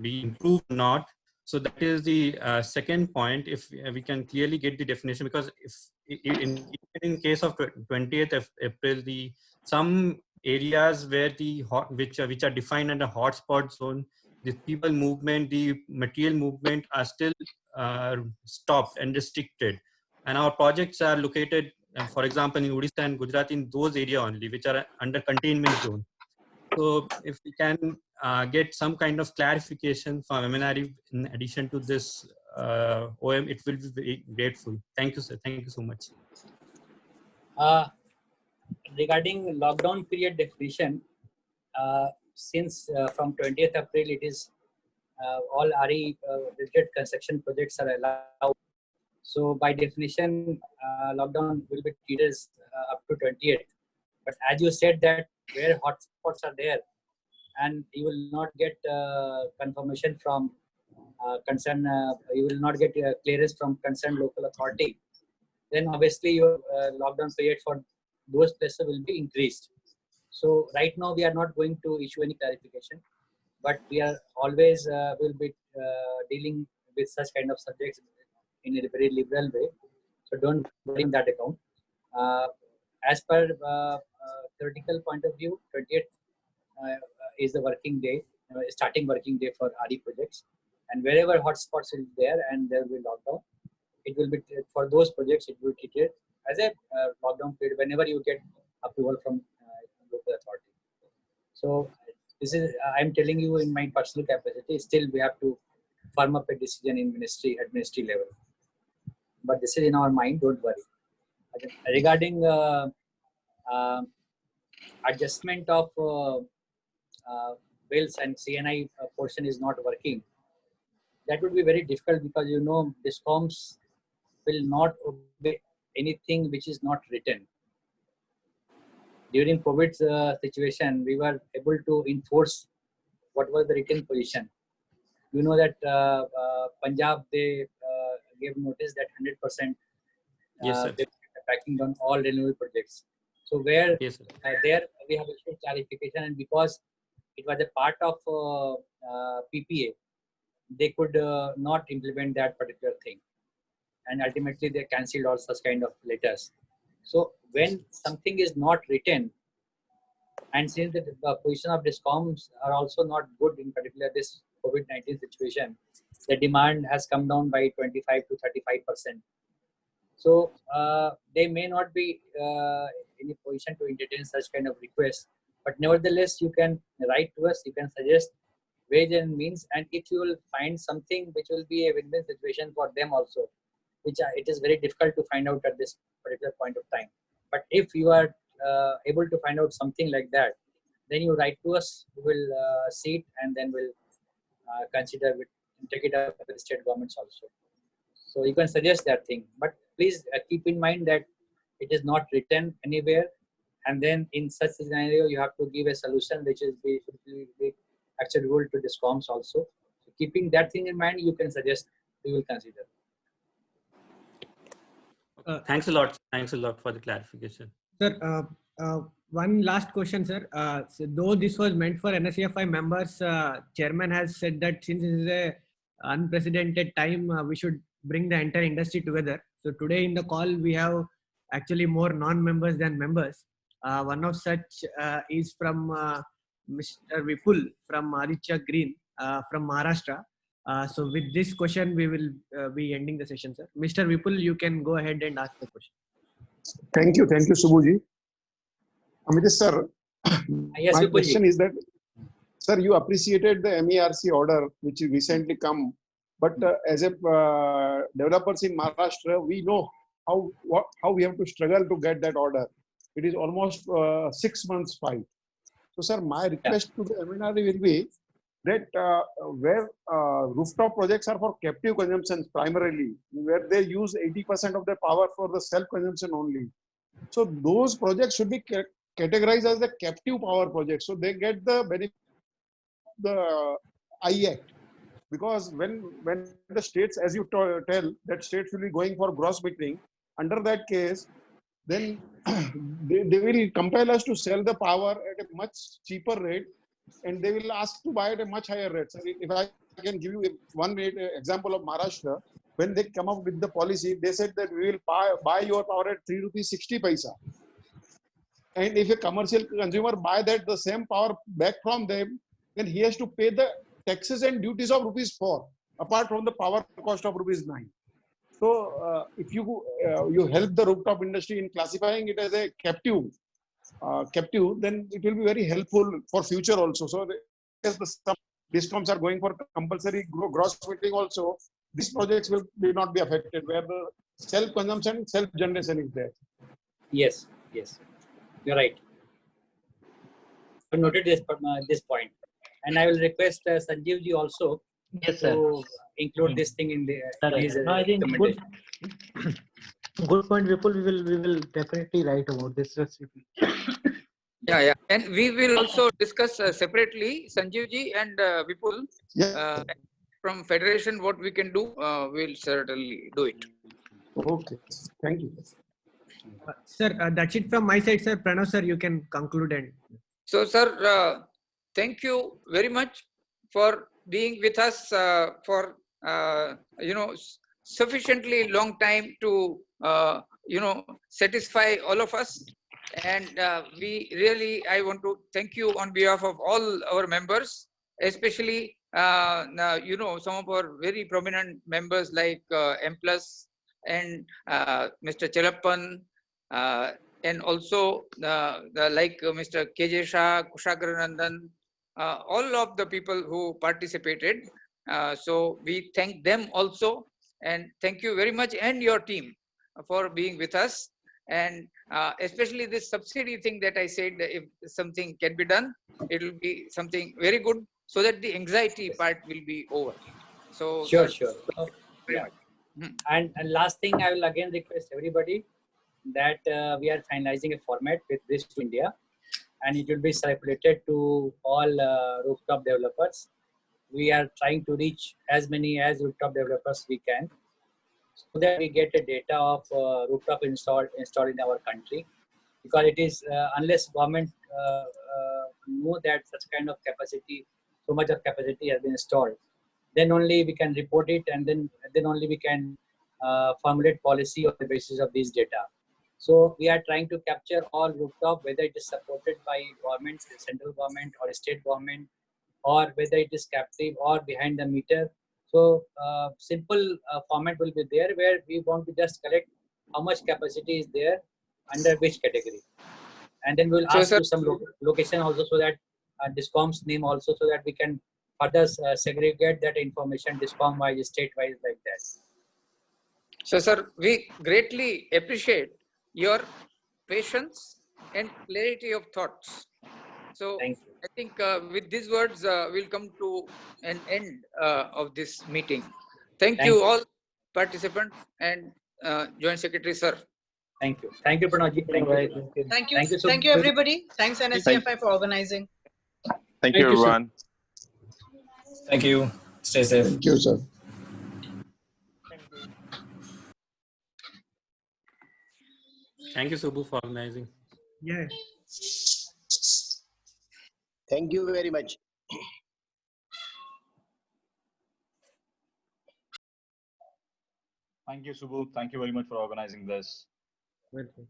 be improved or not. So that is the second point. If we can clearly get the definition, because if in case of 20th April, some areas where which are defined under hotspot zone, the people movement, the material movement are still stopped and restricted, and our projects are located, for example, in Odisha and Gujarat, in those areas only which are under containment zone. So if we can get some kind of clarification from MNRE in addition to this OM, it will be very grateful. Thank you, sir. Thank you so much. Regarding lockdown period definition, since from 20th April it is all RE related construction projects are allowed. So by definition, lockdown will be treated up to 28th. But as you said that where hotspots are there, and you will not get confirmation from you will not get clearance from concerned local authority, then obviously your lockdown period for those places will be increased. So right now we are not going to issue any clarification, but we are always will be dealing with such kind of subjects in a very liberal way. So don't worry in that account. As per theoretical point of view, 28th is the working day, starting working day for RE projects. And wherever hotspots is there and there will be lockdown, it will be for those projects. It will be treated as a lockdown period whenever you get approval from local authority. So this is I'm telling you in my personal capacity. Still, we have to firm up a decision in ministry at ministry level. But this is in our mind. Don't worry. Regarding adjustment of bills and CNI portion is not working, that would be very difficult because DISCOMs will not obey anything which is not written. During COVID situation, we were able to enforce what was the written position. You know that Punjab, they gave notice that 100% Yes, sir. they are backing down all renewable projects. So where Yes, sir. there we have issued clarification, and because it was a part of PPA, they could not implement that particular thing, and ultimately they cancelled all such kind of letters. So when something is not written, and since the position of DISCOMs are also not good, in particular this COVID-19 situation, the demand has come down by 25 to 35%. So they may not be in a position to entertain such kind of requests, but nevertheless you can write to us, you can suggest ways and means, and if you will find something which will be a win-win situation for them also, which it is very difficult to find out at this particular point of time. But if you are able to find out something like that, then you write to us, we will see it, and then we'll consider it and take it up with the state governments also. So you can suggest that thing, but please keep in mind that it is not written anywhere, and then in such a scenario you have to give a solution which is be acceptable to DISCOMs also. So keeping that thing in mind, you can suggest, we will consider. Thanks a lot. Thanks a lot for the clarification. Sir, one last question, sir. So though this was meant for NSEFI members, chairman has said that since this is a unprecedented time, we should bring the entire industry together. So today in the call, we have actually more non-members than members. One of such is from Mr. Vipul from Aditya Green from Maharashtra. So with this question, we will be ending the session, sir. Mr. Vipul, you can go ahead and ask the question. Thank you, Subhuji. Amitesh sir, yes, my Vipulji. question is that, sir, you appreciated the MERC order which recently come, but as a developers in Maharashtra, we know how we have to struggle to get that order. It is almost 6 months fight. So, sir, my request to the MNRE will be that where rooftop projects are for captive consumption primarily, where they use 80% of the power for the self-consumption only. So those projects should be categorized as the captive power projects. So they get the benefit of the I Act. Because when the states, as you tell, that states will be going for gross metering, under that case, then they will compel us to sell the power at a much cheaper rate, and they will ask to buy at a much higher rate. So if I can give you one example of Maharashtra, when they come up with the policy, they said that we will buy your power at 3 rupees 60 paisa. And if a commercial consumer buy the same power back from them, then he has to pay the taxes and duties of rupees 4, apart from the power cost of rupees 9. So if you help the rooftop industry in classifying it as a captive, then it will be very helpful for future also. So as some DISCOMs are going for compulsory gross metering also, these projects will not be affected where the self-consumption, self-generation is there. Yes, yes, you're right. I noted this point, and I will request Sanjeev ji also Yes, sir. to include this thing in the in his Correct. No, I think good, recommendation. good point, Vipul. We will definitely write about this recipe. Yeah. And we will also discuss separately, Sanjeevji and Vipul, from Federation, what we can do. We'll certainly do it. Okay. Thank you. Sir, that's it from my side, sir. Pranav, sir, you can conclude. And So, sir, thank you very much for being with us for sufficiently long time to satisfy all of us. And we really, I want to thank you on behalf of all our members, especially some of our very prominent members like M Plus and Mr. Chelappan. And also like Mr. KJ Shah, Kushagra Nandan, all of the people who participated. So we thank them also, and thank you very much and your team for being with us. And especially this subsidy thing that I said, if something can be done, it will be something very good, so that the anxiety part will be over. So Sure. sir, So, very yeah. much. And last thing, I will again request everybody that we are finalizing a format with this to India, and it will be circulated to all rooftop developers. We are trying to reach as many as rooftop developers we can, so that we get a data of rooftop installed in our country. Because it is unless government know that such kind of capacity, so much of capacity has been installed, then only we can report it, and then only we can formulate policy on the basis of these data. So we are trying to capture all rooftop, whether it is supported by government, central government or state government, or whether it is captive or behind the meter. So simple format will be there, where we want to just collect how much capacity is there under which category. And then we'll ask you some location also, so that DISCOM's name also, so that we can further segregate that information DISCOM wise, state wise, like that. So, sir, we greatly appreciate your patience and clarity of thoughts. So, I think with these words, we'll come to an end of this meeting. Thank you all participants and Joint Secretary, sir. Thank you. Thank you, Pranavji. Thank you. Thank you, everybody. Thanks, NSEFI, for organizing. Thank you, everyone. Thank you. Stay safe. Thank you, sir. Thank you, Subbu, for organizing. yeah. Thank you very much. Thank you, Subbu. Thank you very much for organizing this. Welcome.